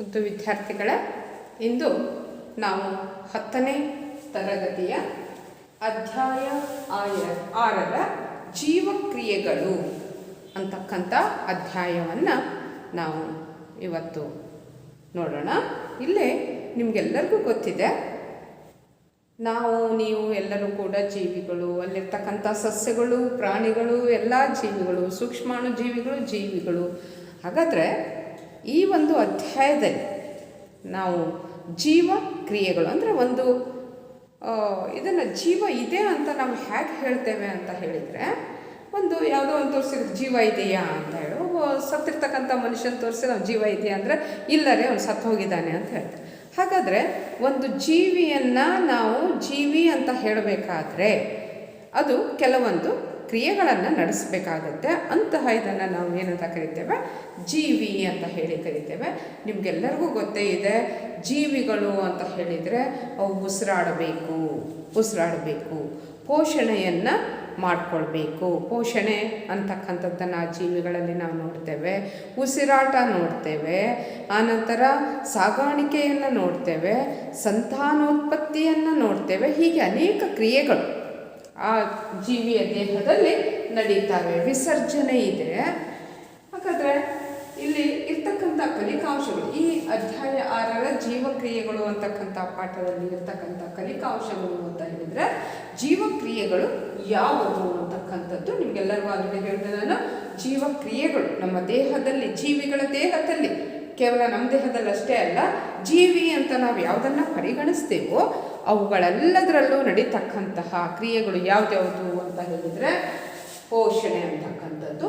ಮತ್ತು ವಿದ್ಯಾರ್ಥಿಗಳೇ, ಇಂದು ನಾವು 10ನೇ ತರಗತಿಯ ಅಧ್ಯಾಯ 6ರ ಜೀವಕ್ರಿಯೆಗಳು ಅಂತಕ್ಕಂಥ ಅಧ್ಯಾಯವನ್ನು ನಾವು ಇವತ್ತು ನೋಡೋಣ. ಇಲ್ಲೇ ನಿಮಗೆಲ್ಲರಿಗೂ ಗೊತ್ತಿದೆ, ನೀವು ಎಲ್ಲರೂ ಕೂಡ ಜೀವಿಗಳು, ಅಲ್ಲಿರ್ತಕ್ಕಂಥ ಸಸ್ಯಗಳು, ಪ್ರಾಣಿಗಳು, ಎಲ್ಲ ಜೀವಿಗಳು, ಸೂಕ್ಷ್ಮಾಣು ಜೀವಿಗಳು. ಹಾಗಾದರೆ ಈ ಒಂದು ಅಧ್ಯಾಯದಲ್ಲಿ ನಾವು ಜೀವ ಕ್ರಿಯೆಗಳು ಅಂದರೆ ಇದನ್ನು ಜೀವ ಇದೆ ಅಂತ ನಾವು ಹೇಗೆ ಹೇಳ್ತೇವೆ ಅಂತ ಹೇಳಿದರೆ, ಯಾವುದೋ ಒಂದು ತೋರಿಸಿದ್ರೆ ಜೀವ ಇದೆಯಾ ಅಂತ ಹೇಳಿ, ಸತ್ತಿರ್ತಕ್ಕಂಥ ಮನುಷ್ಯನ ತೋರಿಸಿ ನಾವು ಜೀವ ಇದೆಯಾ ಅಂದರೆ ಇಲ್ಲರೇ ಅವ್ನು ಸತ್ತು ಹೋಗಿದ್ದಾನೆ ಅಂತ ಹೇಳ್ತಾರೆ. ಹಾಗಾದರೆ ಒಂದು ಜೀವಿಯನ್ನು ನಾವು ಜೀವಿ ಅಂತ ಹೇಳಬೇಕಾದ್ರೆ ಅದು ಕೆಲವೊಂದು ಕ್ರಿಯೆಗಳನ್ನು ನಡೆಸಬೇಕಾಗತ್ತೆ. ಅಂತಹ ಇದನ್ನು ನಾವು ಏನಂತ ಕರಿತೇವೆ, ಜೀವಿ ಅಂತ ಹೇಳಿ ಕರಿತೇವೆ. ನಿಮಗೆಲ್ಲರಿಗೂ ಗೊತ್ತೇ ಇದೆ, ಜೀವಿಗಳು ಅಂತ ಹೇಳಿದರೆ ಅವು ಉಸಿರಾಡಬೇಕು, ಪೋಷಣೆಯನ್ನು ಮಾಡಿಕೊಳ್ಬೇಕು. ಪೋಷಣೆ ಅಂತಕ್ಕಂಥದ್ದನ್ನು ಆ ಜೀವಿಗಳಲ್ಲಿ ನಾವು ನೋಡ್ತೇವೆ, ಉಸಿರಾಟ ನೋಡ್ತೇವೆ, ಆನಂತರ ಸಾಗಾಣಿಕೆಯನ್ನು ನೋಡ್ತೇವೆ, ಸಂತಾನೋತ್ಪತ್ತಿಯನ್ನು ನೋಡ್ತೇವೆ. ಹೀಗೆ ಅನೇಕ ಕ್ರಿಯೆಗಳು ಆ ಜೀವಿಯ ದೇಹದಲ್ಲಿ ನಡೀತವೆ. ವಿಸರ್ಜನೆ ಇದೆ. ಹಾಗಾದರೆ ಇಲ್ಲಿ ಇರ್ತಕ್ಕಂಥ ಕಲಿಕಾಂಶಗಳು, ಈ ಅಧ್ಯಾಯ 6ರ ಜೀವಕ್ರಿಯೆಗಳು ಅಂತಕ್ಕಂಥ ಪಾಠದಲ್ಲಿ ಇರ್ತಕ್ಕಂಥ ಕಲಿಕಾಂಶಗಳು ಅಂತ ಹೇಳಿದರೆ, ಜೀವಕ್ರಿಯೆಗಳು ಯಾವುವು ಅಂತಕ್ಕಂಥದ್ದು ನಿಮಗೆಲ್ಲರಿಗೂ ಆಲ್ರೆಡಿ ಹೇಳಿದೆ ನಾನು. ಜೀವಕ್ರಿಯೆಗಳು ನಮ್ಮ ದೇಹದಲ್ಲಿ, ಜೀವಿಗಳ ದೇಹದಲ್ಲಿ, ಕೇವಲ ನಮ್ಮ ದೇಹದಲ್ಲಿ ಅಷ್ಟೇ ಅಲ್ಲ, ಜೀವಿ ಅಂತ ನಾವು ಯಾವುದನ್ನು ಪರಿಗಣಿಸ್ತೇವೋ ಅವುಗಳೆಲ್ಲದರಲ್ಲೂ ನಡೀತಕ್ಕಂತಹ ಕ್ರಿಯೆಗಳು ಯಾವ್ದ್ಯಾವುದು ಅಂತ ಹೇಳಿದರೆ, ಪೋಷಣೆ ಅಂತಕ್ಕಂಥದ್ದು,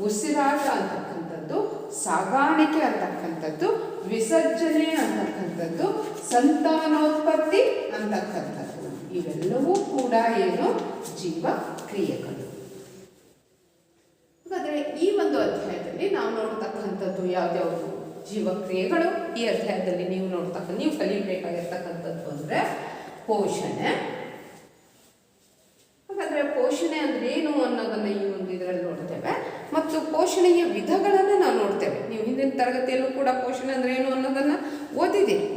ಉಸಿರಾಟ ಅಂತಕ್ಕಂಥದ್ದು, ಸಾಗಾಣಿಕೆ ಅಂತಕ್ಕಂಥದ್ದು, ವಿಸರ್ಜನೆ ಅಂತಕ್ಕಂಥದ್ದು, ಸಂತಾನೋತ್ಪತ್ತಿ ಅಂತಕ್ಕಂಥದ್ದು. ಇವೆಲ್ಲವೂ ಕೂಡ ಏನು, ಜೀವ ಕ್ರಿಯೆಗಳು. ಹಾಗಾದರೆ ಈ ಒಂದು ಅಧ್ಯಾಯದಲ್ಲಿ ನಾವು ನೋಡ್ತಕ್ಕಂಥದ್ದು ಯಾವ್ದ್ಯಾವುದು ಜೀವಕ್ರಿಯೆಗಳು, ಈ ಅಧ್ಯಾಯದಲ್ಲಿ ನೀವು ಕಲಿಬೇಕಾಗಿರ್ತಕ್ಕಂಥದ್ದು ಅಂದರೆ ಪೋಷಣೆ. ಹಾಗಾದರೆ ಪೋಷಣೆ ಅಂದರೆ ಏನು ಅನ್ನೋದನ್ನು ಈ ಒಂದು ಇದರಲ್ಲಿ ನೋಡ್ತೇವೆ. ಮತ್ತು ಪೋಷಣೆಯ ವಿಧಗಳನ್ನು ನಾವು ನೋಡ್ತೇವೆ. ನೀವು ಹಿಂದಿನ ತರಗತಿಯಲ್ಲೂ ಕೂಡ ಪೋಷಣೆ ಅಂದರೆ ಏನು ಅನ್ನೋದನ್ನು ಓದಿದ್ದೀರಿ.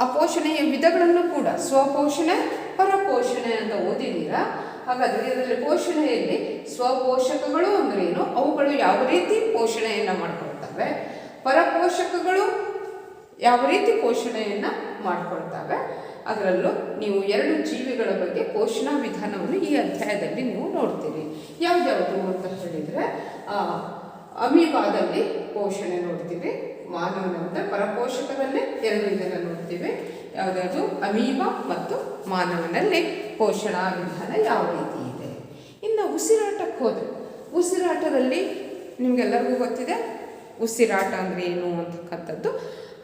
ಆ ಪೋಷಣೆಯ ವಿಧಗಳನ್ನು ಕೂಡ ಸ್ವಪೋಷಣೆ, ಪರಪೋಷಣೆ ಅಂತ ಓದಿದ್ದೀರಾ. ಹಾಗಾದರೆ ಇದರಲ್ಲಿ ಪೋಷಣೆಯಲ್ಲಿ ಸ್ವಪೋಷಕಗಳು ಅಂದರೆ ಏನು, ಅವುಗಳು ಯಾವ ರೀತಿ ಪೋಷಣೆಯನ್ನು ಮಾಡಿಕೊಳ್ತವೆ, ಪರಪೋಷಕಗಳು ಯಾವ ರೀತಿ ಪೋಷಣೆಯನ್ನು ಮಾಡಿಕೊಳ್ತವೆ. ಅದರಲ್ಲೂ ನೀವು 2 ಜೀವಿಗಳ ಬಗ್ಗೆ ಪೋಷಣಾ ವಿಧಾನವನ್ನು ಈ ಅಧ್ಯಾಯದಲ್ಲಿ ನೀವು ನೋಡ್ತೀರಿ. ಯಾವ್ದ್ಯಾವುದು ಅಂತ ಹೇಳಿದರೆ, ಅಮೀಬಾದಲ್ಲಿ ಪೋಷಣೆ ನೋಡ್ತೀವಿ, ಮಾನವನಂತೆ ಪರಪೋಷಕದಲ್ಲಿ 2 ಇದನ್ನು ನೋಡ್ತೀವಿ. ಯಾವುದ್ಯಾವುದು, ಅಮೀಬಾ ಮತ್ತು ಮಾನವನಲ್ಲಿ ಪೋಷಣಾ ವಿಧಾನ ಯಾವ ರೀತಿ ಇದೆ. ಇನ್ನು ಉಸಿರಾಟಕ್ಕೆ ಹೋದರೆ, ಉಸಿರಾಟದಲ್ಲಿ ನಿಮಗೆಲ್ಲರಿಗೂ ಗೊತ್ತಿದೆ ಉಸಿರಾಟ ಅಂದರೆ ಏನು ಅಂತಕ್ಕಂಥದ್ದು.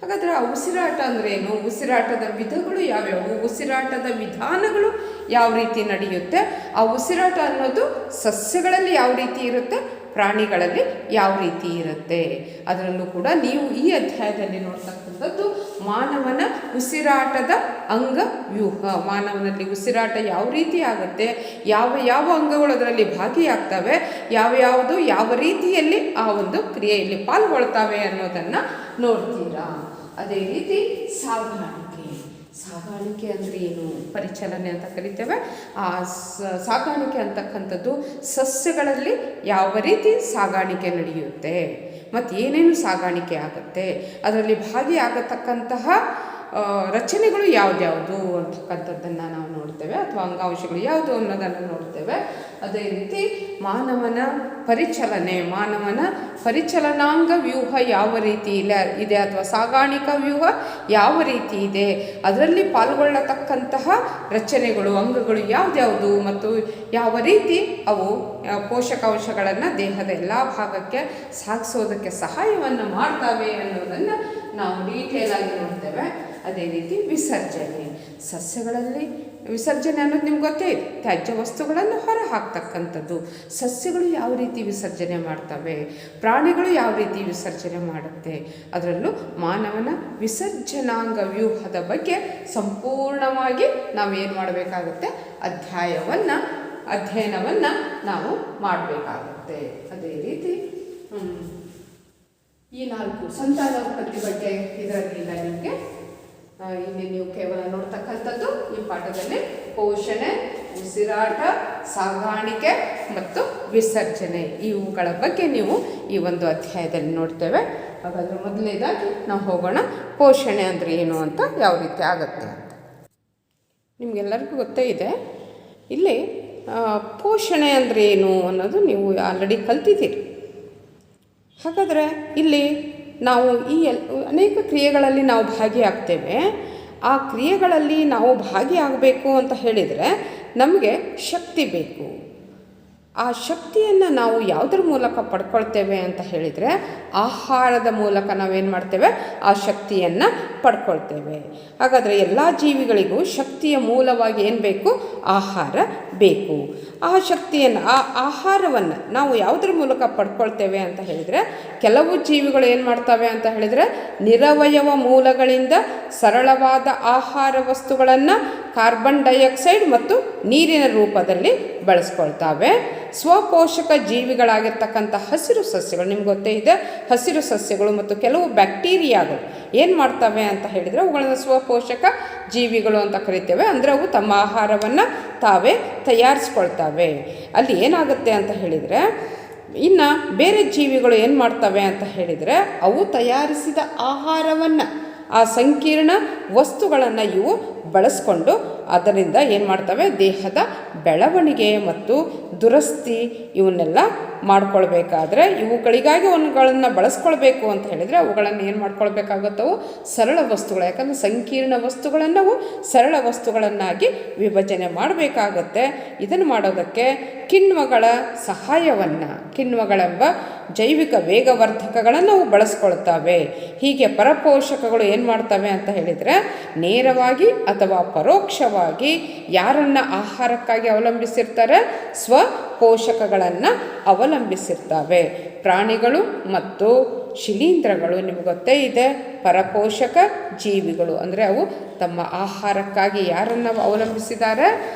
ಹಾಗಾದರೆ ಆ ಉಸಿರಾಟ ಅಂದರೆ ಏನು, ಉಸಿರಾಟದ ವಿಧಗಳು ಯಾವ್ಯಾವು, ಉಸಿರಾಟದ ವಿಧಾನಗಳು ಯಾವ ರೀತಿ ನಡೆಯುತ್ತೆ, ಆ ಉಸಿರಾಟ ಅನ್ನೋದು ಸಸ್ಯಗಳಲ್ಲಿ ಯಾವ ರೀತಿ ಇರುತ್ತೆ, ಪ್ರಾಣಿಗಳಲ್ಲಿ ಯಾವ ರೀತಿ ಇರುತ್ತೆ. ಅದರಲ್ಲೂ ಕೂಡ ನೀವು ಈ ಅಧ್ಯಾಯದಲ್ಲಿ ನೋಡ್ತಕ್ಕಂಥದ್ದು ಮಾನವನ ಉಸಿರಾಟದ ಅಂಗವ್ಯೂಹ. ಮಾನವನಲ್ಲಿ ಉಸಿರಾಟ ಯಾವ ರೀತಿ ಆಗುತ್ತೆ, ಯಾವ ಅಂಗಗಳು ಅದರಲ್ಲಿ ಭಾಗಿಯಾಗ್ತವೆ, ಯಾವ ರೀತಿಯಲ್ಲಿ ಆ ಒಂದು ಕ್ರಿಯೆಯಲ್ಲಿ ಪಾಲ್ಗೊಳ್ತವೆ ಅನ್ನೋದನ್ನು ನೋಡ್ತೀರಾ. ಅದೇ ರೀತಿ ಸಾಗಾಣಿಕೆ ಅಂದರೆ ಏನು, ಪರಿಚಲನೆ ಅಂತ ಕರಿತೇವೆ. ಆ ಸಾಗಾಣಿಕೆ ಅಂತಕ್ಕಂಥದ್ದು ಸಸ್ಯಗಳಲ್ಲಿ ಯಾವ ರೀತಿ ಸಾಗಾಣಿಕೆ ನಡೆಯುತ್ತೆ ಮತ್ತು ಏನೇನು ಸಾಗಾಣಿಕೆ ಆಗುತ್ತೆ, ಅದರಲ್ಲಿ ಭಾಗಿಯಾಗತಕ್ಕಂತಹ ರಚನೆಗಳು ಯಾವ್ದ್ಯಾವುದು ಅಂತಕ್ಕಂಥದ್ದನ್ನು ನಾವು ನೋಡ್ತೇವೆ, ಅಥವಾ ಅಂಗಾಂಶಗಳು ಯಾವುದು ಅನ್ನೋದನ್ನು ನೋಡ್ತೇವೆ. ಅದೇ ರೀತಿ ಮಾನವನ ಪರಿಚಲನಾಂಗ ವ್ಯೂಹ ಯಾವ ರೀತಿ ಇದೆ, ಅಥವಾ ಸಾಗಾಣಿಕಾ ವ್ಯೂಹ ಯಾವ ರೀತಿ ಇದೆ, ಅದರಲ್ಲಿ ಪಾಲ್ಗೊಳ್ಳತಕ್ಕಂತಹ ರಚನೆಗಳು, ಅಂಗಗಳು ಯಾವ್ದ್ಯಾವುದು ಮತ್ತು ಯಾವ ರೀತಿ ಅವು ಪೋಷಕಾಂಶಗಳನ್ನು ದೇಹದ ಎಲ್ಲ ಭಾಗಕ್ಕೆ ಸಾಗಿಸೋದಕ್ಕೆ ಸಹಾಯವನ್ನು ಮಾಡ್ತವೆ ಅನ್ನೋದನ್ನು ನಾವು ಡೀಟೇಲ್ ಆಗಿ ನೋಡ್ತೇವೆ. ಅದೇ ರೀತಿ ವಿಸರ್ಜನೆ, ಸಸ್ಯಗಳಲ್ಲಿ ವಿಸರ್ಜನೆ ಅನ್ನೋದು ನಿಮ್ಗೆ ಗೊತ್ತೇ ಇದೆ, ತ್ಯಾಜ್ಯ ವಸ್ತುಗಳನ್ನು ಹೊರ ಹಾಕ್ತಕ್ಕಂಥದ್ದು. ಸಸ್ಯಗಳು ಯಾವ ರೀತಿ ವಿಸರ್ಜನೆ ಮಾಡ್ತವೆ, ಪ್ರಾಣಿಗಳು ಯಾವ ರೀತಿ ವಿಸರ್ಜನೆ ಮಾಡುತ್ತೆ. ಅದರಲ್ಲೂ ಮಾನವನ ವಿಸರ್ಜನಾಂಗ ವ್ಯೂಹದ ಬಗ್ಗೆ ಸಂಪೂರ್ಣವಾಗಿ ನಾವೇನು ಮಾಡಬೇಕಾಗುತ್ತೆ, ಅಧ್ಯಯನವನ್ನು ನಾವು ಮಾಡಬೇಕಾಗುತ್ತೆ. ಅದೇ ರೀತಿ ಈ 4 ಸಂತಾನೋತ್ಪತ್ತಿ ಬಗ್ಗೆ ಇದರಲ್ಲಿಲ್ಲ ನಿಮಗೆ. ಇಲ್ಲಿ ನೀವು ಕೇವಲ ನೋಡ್ತಕ್ಕಂಥದ್ದು ಈ ಪಾಠದಲ್ಲಿ ಪೋಷಣೆ, ಉಸಿರಾಟ, ಸಾಗಾಣಿಕೆ ಮತ್ತು ವಿಸರ್ಜನೆ ಇವುಗಳ ಬಗ್ಗೆ ನೀವು ಈ ಒಂದು ಅಧ್ಯಾಯದಲ್ಲಿ ನೋಡ್ತೇವೆ. ಹಾಗಾದರೆ ಮೊದಲನೇದಾಗಿ ನಾವು ಹೋಗೋಣ, ಪೋಷಣೆ ಅಂದರೆ ಏನು ಅಂತ, ಯಾವ ರೀತಿ ಆಗುತ್ತೆ ಅಂತ. ನಿಮಗೆಲ್ಲರಿಗೂ ಗೊತ್ತೇ ಇದೆ, ಇಲ್ಲಿ ಪೋಷಣೆ ಅಂದರೆ ಏನು ಅನ್ನೋದು ನೀವು ಆಲ್ರೆಡಿ ಕಲ್ತಿದ್ದೀರಿ. ಹಾಗಾದರೆ ಇಲ್ಲಿ ನಾವು ಈ ಅನೇಕ ಕ್ರಿಯೆಗಳಲ್ಲಿ ನಾವು ಭಾಗಿಯಾಗ್ತೇವೆ. ಆ ಕ್ರಿಯೆಗಳಲ್ಲಿ ನಾವು ಭಾಗಿಯಾಗಬೇಕು ಅಂತ ಹೇಳಿದರೆ ನಮಗೆ ಶಕ್ತಿ ಬೇಕು. ಆ ಶಕ್ತಿಯನ್ನು ನಾವು ಯಾವುದರ ಮೂಲಕ ಪಡ್ಕೊಳ್ತೇವೆ ಅಂತ ಹೇಳಿದರೆ ಆಹಾರದ ಮೂಲಕ ನಾವೇನು ಮಾಡ್ತೇವೆ, ಆ ಶಕ್ತಿಯನ್ನು ಪಡ್ಕೊಳ್ತೇವೆ. ಹಾಗಾದರೆ ಎಲ್ಲ ಜೀವಿಗಳಿಗೂ ಶಕ್ತಿಯ ಮೂಲವಾಗಿ ಏನು ಬೇಕು, ಆಹಾರ ಬೇಕು. ಆ ಶಕ್ತಿಯನ್ನು, ಆ ಆಹಾರವನ್ನು ನಾವು ಯಾವುದರ ಮೂಲಕ ಪಡ್ಕೊಳ್ತೇವೆ ಅಂತ ಹೇಳಿದರೆ, ಕೆಲವು ಜೀವಿಗಳು ಏನು ಮಾಡ್ತವೆ ಅಂತ ಹೇಳಿದರೆ ನಿರವಯವ ಮೂಲಗಳಿಂದ ಸರಳವಾದ ಆಹಾರ ವಸ್ತುಗಳನ್ನು ಕಾರ್ಬನ್ ಡೈಆಕ್ಸೈಡ್ ಮತ್ತು ನೀರಿನ ರೂಪದಲ್ಲಿ ಬಳಸ್ಕೊಳ್ತಾವೆ. ಸ್ವಪೋಷಕ ಜೀವಿಗಳಾಗಿರ್ತಕ್ಕಂಥ ಹಸಿರು ಸಸ್ಯಗಳು, ನಿಮ್ಗೆ ಗೊತ್ತೇ ಇದೆ, ಹಸಿರು ಸಸ್ಯಗಳು ಮತ್ತು ಕೆಲವು ಬ್ಯಾಕ್ಟೀರಿಯಾಗಳು ಏನು ಮಾಡ್ತವೆ ಅಂತ ಹೇಳಿದರೆ ಅವುಗಳನ್ನು ಸ್ವಪೋಷಕ ಜೀವಿಗಳು ಅಂತ ಕರಿತೇವೆ. ಅಂದರೆ ಅವು ತಮ್ಮ ಆಹಾರವನ್ನು ತಾವೇ ತಯಾರಿಸ್ಕೊಳ್ತವೆ. ಅಲ್ಲಿ ಏನಾಗುತ್ತೆ ಅಂತ ಹೇಳಿದರೆ, ಇನ್ನು ಬೇರೆ ಜೀವಿಗಳು ಏನು ಮಾಡ್ತವೆ ಅಂತ ಹೇಳಿದರೆ ಅವು ತಯಾರಿಸಿದ ಆಹಾರವನ್ನು, ಆ ಸಂಕೀರ್ಣ ವಸ್ತುಗಳನ್ನು ಇವು ಬಳಸ್ಕೊಂಡು ಅದರಿಂದ ಏನು ಮಾಡ್ತವೆ, ದೇಹದ ಬೆಳವಣಿಗೆ ಮತ್ತು ದುರಸ್ತಿ ಇವನ್ನೆಲ್ಲ ಮಾಡ್ಕೊಳ್ಬೇಕಾದ್ರೆ ಇವುಗಳಿಗಾಗಿ ಅವುಗಳನ್ನು ಬಳಸ್ಕೊಳ್ಬೇಕು ಅಂತ ಹೇಳಿದರೆ ಅವುಗಳನ್ನು ಏನು ಮಾಡ್ಕೊಳ್ಬೇಕಾಗುತ್ತವು, ಸರಳ ವಸ್ತುಗಳು. ಯಾಕಂದರೆ ಸಂಕೀರ್ಣ ವಸ್ತುಗಳನ್ನು ಅವು ಸರಳ ವಸ್ತುಗಳನ್ನಾಗಿ ವಿಭಜನೆ ಮಾಡಬೇಕಾಗತ್ತೆ. ಇದನ್ನು ಮಾಡೋದಕ್ಕೆ ಕಿಣ್ವಗಳ ಸಹಾಯವನ್ನು, ಕಿಣ್ವಗಳೆಂಬ ಜೈವಿಕ ವೇಗವರ್ಧಕಗಳನ್ನು ಅವು ಬಳಸ್ಕೊಳ್ತವೆ. ಹೀಗೆ ಪರಪೋಷಕಗಳು ಏನು ಮಾಡ್ತವೆ ಅಂತ ಹೇಳಿದರೆ ನೇರವಾಗಿ ಅಥವಾ ಪರೋಕ್ಷವಾಗಿ ಯಾರನ್ನು ಆಹಾರಕ್ಕಾಗಿ ಅವಲಂಬಿಸಿರ್ತಾರೆ, ಸ್ವಪೋಷಕಗಳನ್ನು ಅವಲಂಬಿಸಿರ್ತವೆ. ಪ್ರಾಣಿಗಳು ಮತ್ತು ಶಿಲೀಂಧ್ರಗಳು ನಿಮಗೆ ಗೊತ್ತೇ ಇದೆ ಪರಪೋಷಕ ಜೀವಿಗಳು. ಅಂದರೆ ಅವು ತಮ್ಮ ಆಹಾರಕ್ಕಾಗಿ ಯಾರನ್ನು ಅವಲಂಬಿಸಿದ್ದಾರೆ,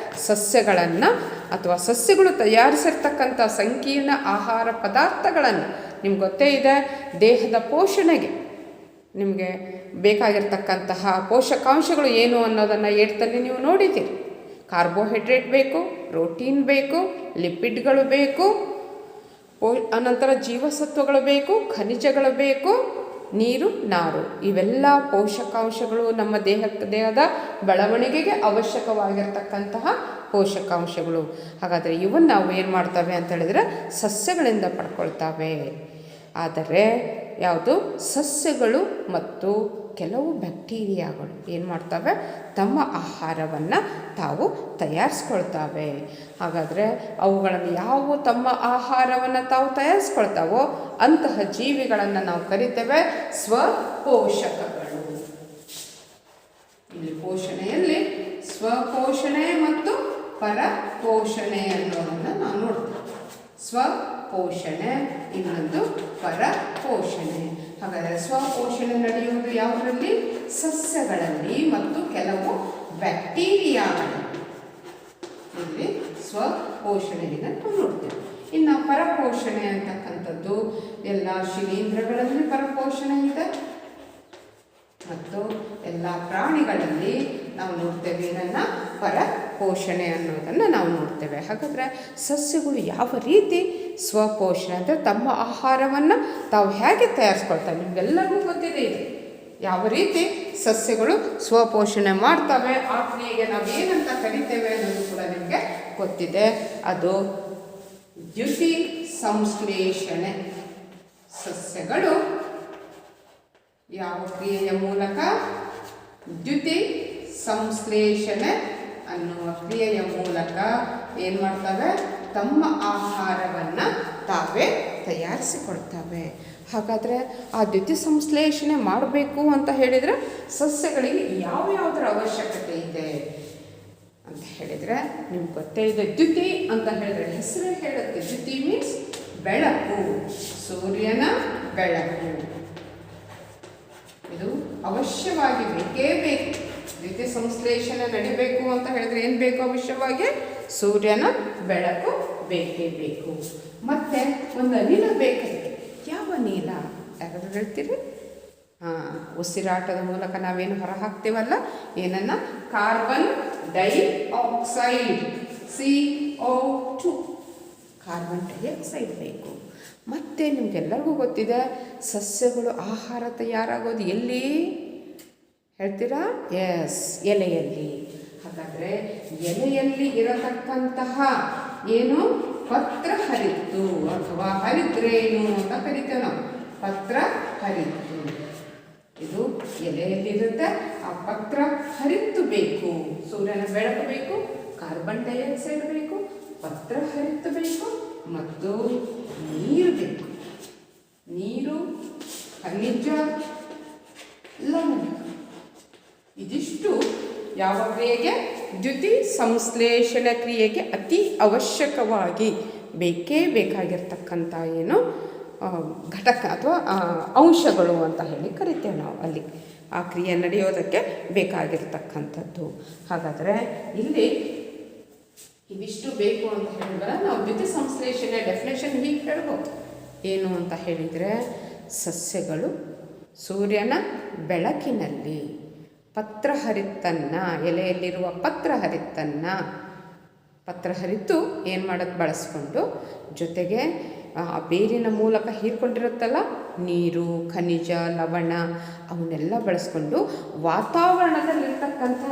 ಸಸ್ಯಗಳನ್ನು ಅಥವಾ ಸಸ್ಯಗಳು ತಯಾರಿಸಿರ್ತಕ್ಕಂಥ ಸಂಕೀರ್ಣ ಆಹಾರ ಪದಾರ್ಥಗಳನ್ನು. ನಿಮ್ಗೆ ಗೊತ್ತೇ ಇದೆ ದೇಹದ ಪೋಷಣೆಗೆ ನಿಮಗೆ ಬೇಕಾಗಿರ್ತಕ್ಕಂತಹ ಪೋಷಕಾಂಶಗಳು ಏನು ಅನ್ನೋದನ್ನು ಏಡ್ತಲ್ಲಿ ನೀವು ನೋಡಿದ್ದೀರಿ. ಕಾರ್ಬೋಹೈಡ್ರೇಟ್ ಬೇಕು, ಪ್ರೋಟೀನ್ ಬೇಕು, ಲಿಪಿಡ್ಗಳು ಬೇಕು, ಅನಂತರ ಜೀವಸತ್ವಗಳು ಬೇಕು, ಖನಿಜಗಳು ಬೇಕು, ನೀರು, ನಾರು. ಇವೆಲ್ಲ ಪೋಷಕಾಂಶಗಳು ನಮ್ಮ ದೇಹದ ಬೆಳವಣಿಗೆಗೆ ಅವಶ್ಯಕವಾಗಿರ್ತಕ್ಕಂತಹ ಪೋಷಕಾಂಶಗಳು. ಹಾಗಾದರೆ ಇವನ್ನು ನಾವು ಏನು ಮಾಡ್ತವೆ ಅಂತ ಹೇಳಿದರೆ ಸಸ್ಯಗಳಿಂದ ಪಡ್ಕೊಳ್ತವೆ. ಆದರೆ ಯಾವುದು, ಸಸ್ಯಗಳು ಮತ್ತು ಕೆಲವು ಬ್ಯಾಕ್ಟೀರಿಯಾಗಳು ಏನು ಮಾಡ್ತವೆ, ತಮ್ಮ ಆಹಾರವನ್ನು ತಾವು ತಯಾರಿಸ್ಕೊಳ್ತವೆ. ಹಾಗಾದರೆ ಅವುಗಳನ್ನು ಯಾವ ತಮ್ಮ ಆಹಾರವನ್ನು ತಾವು ತಯಾರಿಸ್ಕೊಳ್ತಾವೋ ಅಂತಹ ಜೀವಿಗಳನ್ನು ನಾವು ಕರಿತೇವೆ ಸ್ವಪೋಷಕಗಳು. ಇಲ್ಲಿ ಪೋಷಣೆಯಲ್ಲಿ ಸ್ವಪೋಷಣೆ ಮತ್ತು ಪರಪೋಷಣೆ ಅನ್ನೋದನ್ನು ನಾವು ನೋಡ್ತೇವೆ. ಸ್ವಪೋಷಣೆ, ಇನ್ನೊಂದು ಪರಪೋಷಣೆ. ಹಾಗಾದರೆ ಸ್ವಪೋಷಣೆ ನಡೆಯುವುದು ಯಾವುದರಲ್ಲಿ, ಸಸ್ಯಗಳಲ್ಲಿ ಮತ್ತು ಕೆಲವು ಬ್ಯಾಕ್ಟೀರಿಯಾಗಳಲ್ಲಿ. ಇಲ್ಲಿ ಸ್ವಪೋಷಣೆಯನ್ನು ನಾವು ನೋಡ್ತೇವೆ. ಇನ್ನು ಪರಪೋಷಣೆ ಅಂತಕ್ಕಂಥದ್ದು ಎಲ್ಲ ಶಿಲೀಂಧ್ರಗಳಲ್ಲಿ ಪರಪೋಷಣೆ ಇದೆ ಮತ್ತು ಎಲ್ಲ ಪ್ರಾಣಿಗಳಲ್ಲಿ ನಾವು ನೋಡ್ತೇವೆ ಇದನ್ನು ಪರಪೋಷಣೆ ಅನ್ನೋದನ್ನು ನಾವು ನೋಡ್ತೇವೆ. ಹಾಗಾದರೆ ಸಸ್ಯಗಳು ಯಾವ ರೀತಿ ಸ್ವಪೋಷಣೆ ಅಂದರೆ ತಮ್ಮ ಆಹಾರವನ್ನು ತಾವು ಹೇಗೆ ತಯಾರಿಸ್ಕೊಳ್ತವೆ, ನಿಮಗೆಲ್ಲರಿಗೂ ಗೊತ್ತಿದೆ ಇದು. ಯಾವ ರೀತಿ ಸಸ್ಯಗಳು ಸ್ವಪೋಷಣೆ ಮಾಡ್ತವೆ, ಆ ಕ್ರಿಯೆಗೆ ನಾವು ಏನಂತ ಕರಿತೇವೆ ಅನ್ನೋದು ಕೂಡ ನಿಮಗೆ ಗೊತ್ತಿದೆ. ಅದು ದ್ಯುತಿ ಸಂಶ್ಲೇಷಣೆ. ಸಸ್ಯಗಳು ಯಾವ ಕ್ರಿಯೆಯ ಮೂಲಕ, ದ್ಯುತಿ ಸಂಶ್ಲೇಷಣೆ ಅನ್ನುವ ಕ್ರಿಯೆಯ ಮೂಲಕ ಏನು ಮಾಡ್ತವೆ, ತಮ್ಮ ಆಹಾರವನ್ನು ತಾವೇ ತಯಾರಿಸಿಕೊಳ್ತವೆ. ಹಾಗಾದರೆ ಆ ದ್ಯುತಿ ಸಂಶ್ಲೇಷಣೆ ಮಾಡಬೇಕು ಅಂತ ಹೇಳಿದರೆ ಸಸ್ಯಗಳಿಗೆ ಯಾವ್ಯಾವುದರ ಅವಶ್ಯಕತೆ ಇದೆ ಅಂತ ಹೇಳಿದರೆ ನಿಮ್ಗೆ ಗೊತ್ತೇ ಇದೆ. ದ್ಯುತಿ ಅಂತ ಹೇಳಿದರೆ ಹೆಸರೇ ಹೇಳುತ್ತೆ, ದ್ಯುತಿ ಮೀನ್ಸ್ ಬೆಳಕು, ಸೂರ್ಯನ ಬೆಳಕು. ಇದು ಅವಶ್ಯವಾಗಿ ಬೇಕೇ ಬೇಕು. ದ್ಯುತಿ ಸಂಶ್ಲೇಷಣೆ ನಡಿಬೇಕು ಅಂತ ಹೇಳಿದರೆ ಏನು ಬೇಕು, ಅವಶ್ಯವಾಗಿ ಸೂರ್ಯನ ಬೆಳಕು ಬೇಕೇ ಬೇಕು. ಮತ್ತು ಒಂದು ಅನಿಲ ಬೇಕೇ. ಯಾವ ಅನಿಲ, ಯಾರಾದರೂ ಹೇಳ್ತೀರಿ? ಉಸಿರಾಟದ ಮೂಲಕ ನಾವೇನು ಹೊರ ಹಾಕ್ತೀವಲ್ಲ, ಏನನ್ನ? Carbon dioxide, CO2. Carbon dioxide ಬೇಕು. ಮತ್ತು ನಿಮಗೆಲ್ಲರಿಗೂ ಗೊತ್ತಿದೆ, ಸಸ್ಯಗಳು ಆಹಾರ ತಯಾರಾಗೋದು ಎಲ್ಲಿ ಹೇಳ್ತೀರಾ? ಎಸ್, ಎಲೆಯಲ್ಲಿ. ಹಾಗಾದರೆ ಎಲೆಯಲ್ಲಿ ಇರತಕ್ಕಂತಹ ಏನು ಪತ್ರ ಹರಿತ್ತು ಅಥವಾ ಹರಿದ್ರೇನು ಅಂತ ಕರಿತೇವೆ ನಾವು. ಪತ್ರ ಹರಿತ್ತು ಇದು ಎಲೆಯಲ್ಲಿರುತ್ತೆ. ಆ ಪತ್ರ ಹರಿತ್ತು ಬೇಕು, ಸೂರ್ಯನ ಬೆಳಕು ಬೇಕು, ಕಾರ್ಬನ್ ಡೈಆಕ್ಸೈಡ್ ಬೇಕು, ಪತ್ರ ಹರಿತ್ತು ಬೇಕು ಮತ್ತು ನೀರು ಬೇಕು. ನೀರು, ಖನಿಜ, ಲವಣ, ಇದಿಷ್ಟು ಯಾವ ಕ್ರಿಯೆಗೆ? ದ್ಯುತಿ ಸಂಶ್ಲೇಷಣ ಕ್ರಿಯೆಗೆ ಅತಿ ಅವಶ್ಯಕವಾಗಿ ಬೇಕೇ ಬೇಕಾಗಿರ್ತಕ್ಕಂಥ ಏನು ಘಟಕ ಅಥವಾ ಅಂಶಗಳು ಅಂತ ಹೇಳಿ ಕರಿತೇವೆ ನಾವು. ಅಲ್ಲಿ ಆ ಕ್ರಿಯೆ ನಡೆಯೋದಕ್ಕೆ ಬೇಕಾಗಿರ್ತಕ್ಕಂಥದ್ದು. ಹಾಗಾದರೆ ಇಲ್ಲಿ ಇವಿಷ್ಟು ಬೇಕು ಅಂತ ಹೇಳಿದ್ರೆ ನಾವು ದ್ಯುತಿ ಸಂಶ್ಲೇಷಣೆ ಡೆಫಿನೇಷನ್ ಹೀಗೆ ಹೇಳ್ಬೋದು. ಏನು ಅಂತ ಹೇಳಿದರೆ, ಸಸ್ಯಗಳು ಸೂರ್ಯನ ಬೆಳಕಿನಲ್ಲಿ ಪತ್ರಹರಿತ್ತನ್ನು, ಎಲೆಯಲ್ಲಿರುವ ಪತ್ರಹರಿತ್ತನ್ನು, ಪತ್ರಹರಿತ್ತು ಏನು ಮಾಡೋದು ಬಳಸ್ಕೊಂಡು, ಜೊತೆಗೆ ಬೇರಿನ ಮೂಲಕ ಹೀರ್ಕೊಂಡಿರುತ್ತಲ್ಲ ನೀರು, ಖನಿಜ, ಲವಣ ಅವನ್ನೆಲ್ಲ ಬಳಸ್ಕೊಂಡು ವಾತಾವರಣದಲ್ಲಿರ್ತಕ್ಕಂಥ,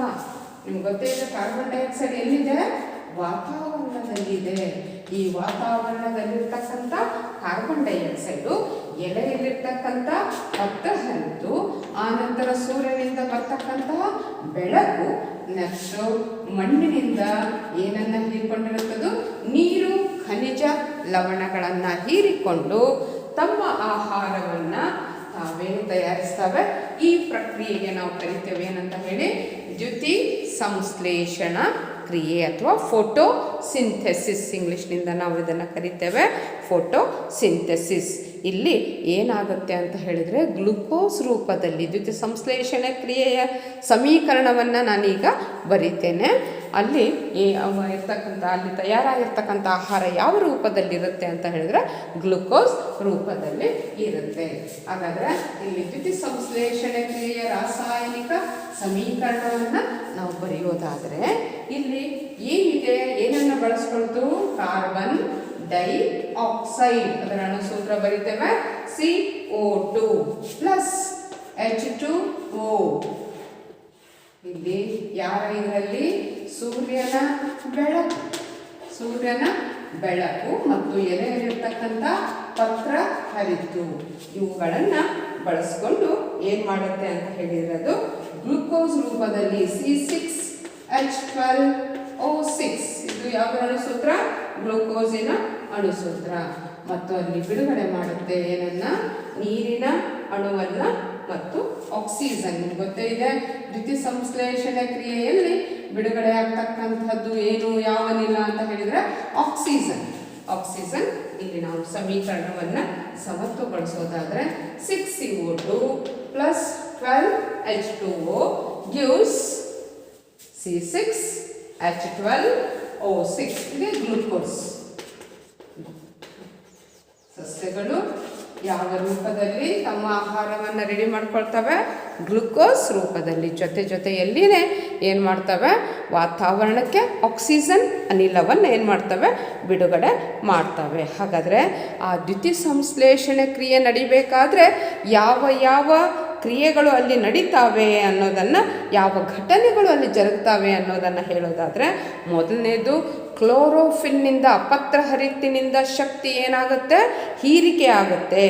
ನಿಮ್ಗೆ ಗೊತ್ತೇ ಇದೆ ಕಾರ್ಬನ್ ಡೈಆಕ್ಸೈಡ್ ಎಲ್ಲಿದೆ? ವಾತಾವರಣದಲ್ಲಿದೆ. ಈ ವಾತಾವರಣದಲ್ಲಿರ್ತಕ್ಕಂಥ ಕಾರ್ಬನ್ ಡೈಆಕ್ಸೈಡು ಎಲೆಯಲ್ಲಿರ್ತಕ್ಕಂಥ ಪತ್ರ ಹರಿತು, ಆನಂತರ ಸೂರ್ಯನಿಂದ ಬರ್ತಕ್ಕಂತಹ ಬೆಳಕು, ನೆಕ್ಸ್ಟು ಮಣ್ಣಿನಿಂದ ಏನನ್ನು ಹೀರಿಕೊಂಡಿರುತ್ತದೋ ನೀರು, ಖನಿಜ, ಲವಣಗಳನ್ನು ಹೀರಿಕೊಂಡು ತಮ್ಮ ಆಹಾರವನ್ನು ತಾವೇ ತಯಾರಿಸ್ತವೆ. ಈ ಪ್ರಕ್ರಿಯೆಗೆ ನಾವು ಕರಿತೇವೆ ಏನಂತ ಹೇಳಿ? ದ್ಯುತಿ ಸಂಶ್ಲೇಷಣ ಕ್ರಿಯೆ ಅಥವಾ ಫೋಟೋ ಸಿಂಥೆಸಿಸ್. ಇಂಗ್ಲೀಷ್ನಿಂದ ನಾವು ಇದನ್ನು ಕರಿತೇವೆ ಫೋಟೋ ಸಿಂಥೆಸಿಸ್. ಇಲ್ಲಿ ಏನಾಗುತ್ತೆ ಅಂತ ಹೇಳಿದರೆ, ಗ್ಲುಕೋಸ್ ರೂಪದಲ್ಲಿ ದ್ಯುತಿ ಸಂಶ್ಲೇಷಣೆ ಕ್ರಿಯೆಯ ಸಮೀಕರಣವನ್ನು ನಾನೀಗ ಬರೀತೇನೆ. ಅಲ್ಲಿ ಇರ್ತಕ್ಕಂಥ, ಅಲ್ಲಿ ತಯಾರಾಗಿರ್ತಕ್ಕಂಥ ಆಹಾರ ಯಾವ ರೂಪದಲ್ಲಿರುತ್ತೆ ಅಂತ ಹೇಳಿದ್ರೆ ಗ್ಲುಕೋಸ್ ರೂಪದಲ್ಲಿ ಇರುತ್ತೆ. ಹಾಗಾದರೆ ಇಲ್ಲಿ ದ್ಯುತಿ ಸಂಶ್ಲೇಷಣೆ ಕ್ರಿಯೆಯ ರಾಸಾಯನಿಕ ಸಮೀಕರಣವನ್ನು ನಾವು ಬರೆಯೋದಾದರೆ ಇಲ್ಲಿ ಏನಿದೆ, ಏನನ್ನು ಬಳಸ್ಕೊಳ್ತು? ಕಾರ್ಬನ್ ಡೈಆಕ್ಸೈಡ್, ಅದರ ಅಣುಸೂತ್ರ ಬರೀತೇವೆ CO2 ಪ್ಲಸ್ H2O. ಇಲ್ಲಿ ಯಾರ ಇದರಲ್ಲಿ? ಸೂರ್ಯನ ಬೆಳಕು, ಸೂರ್ಯನ ಬೆಳಕು ಮತ್ತು ಎಲೆಯಲ್ಲಿರ್ತಕ್ಕಂಥ ಪತ್ರ ಹರಿತು, ಇವುಗಳನ್ನು ಬಳಸ್ಕೊಂಡು ಏನು ಮಾಡುತ್ತೆ ಅಂತ ಹೇಳಿರೋದು, ಗ್ಲುಕೋಸ್ ರೂಪದಲ್ಲಿ C6H12O6. ಇದು ಯಾವ ಅಣುಸೂತ್ರ? ಗ್ಲೂಕೋಸಿನ ಅಣುಸೂತ್ರ. ಮತ್ತು ಅಲ್ಲಿ ಬಿಡುಗಡೆ ಮಾಡುತ್ತೆ ಏನನ್ನ? ನೀರಿನ ಅಣುವನ್ನು ಮತ್ತು ಆಕ್ಸಿಜನ್. ಗೊತ್ತೇ ಇದೆ, ದ್ಯುತಿ ಸಂಶ್ಲೇಷಣೆ ಕ್ರಿಯೆಯಲ್ಲಿ ಬಿಡುಗಡೆ ಆಗ್ತಕ್ಕಂಥದ್ದು ಏನು, ಯಾವನಿಲ್ಲ ಅಂತ ಹೇಳಿದರೆ ಆಕ್ಸಿಜನ್. ಆಕ್ಸಿಜನ್ ಇಲ್ಲಿ ನಾವು ಸಮೀಕರಣವನ್ನು ಸಮತ್ವಗೊಳಿಸೋದಾದರೆ 6CO2 plus 12H2O gives C6H12O6. ಇದೆ ಗ್ಲೂಕೋಸ್. ಸಸ್ಯಗಳು ಯಾವ ರೂಪದಲ್ಲಿ ತಮ್ಮ ಆಹಾರವನ್ನು ರೆಡಿ ಮಾಡ್ಕೊಳ್ತವೆ? ಗ್ಲುಕೋಸ್ ರೂಪದಲ್ಲಿ. ಜೊತೆಯಲ್ಲಿನೇ ಏನು ಮಾಡ್ತವೆ? ವಾತಾವರಣಕ್ಕೆ ಆಕ್ಸಿಜನ್ ಅನಿಲವನ್ನು ಏನು ಮಾಡ್ತವೆ? ಬಿಡುಗಡೆ ಮಾಡ್ತವೆ. ಹಾಗಾದರೆ ಆ ದ್ಯುತಿ ಸಂಶ್ಲೇಷಣೆ ಕ್ರಿಯೆ ನಡಿಬೇಕಾದ್ರೆ ಯಾವ ಕ್ರಿಯೆಗಳು ಅಲ್ಲಿ ನಡೀತಾವೆ ಅನ್ನೋದನ್ನು, ಯಾವ ಘಟನೆಗಳು ಅಲ್ಲಿ ಜರುಗ್ತವೆ ಅನ್ನೋದನ್ನು ಹೇಳೋದಾದರೆ, ಮೊದಲನೇದು ಕ್ಲೋರೋಫಿಲ್ನಿಂದ, ಪತ್ರಹರಿತ್ತಿನಿಂದ ಶಕ್ತಿ ಏನಾಗುತ್ತೆ? ಹೀರಿಕೆ ಆಗುತ್ತೆ.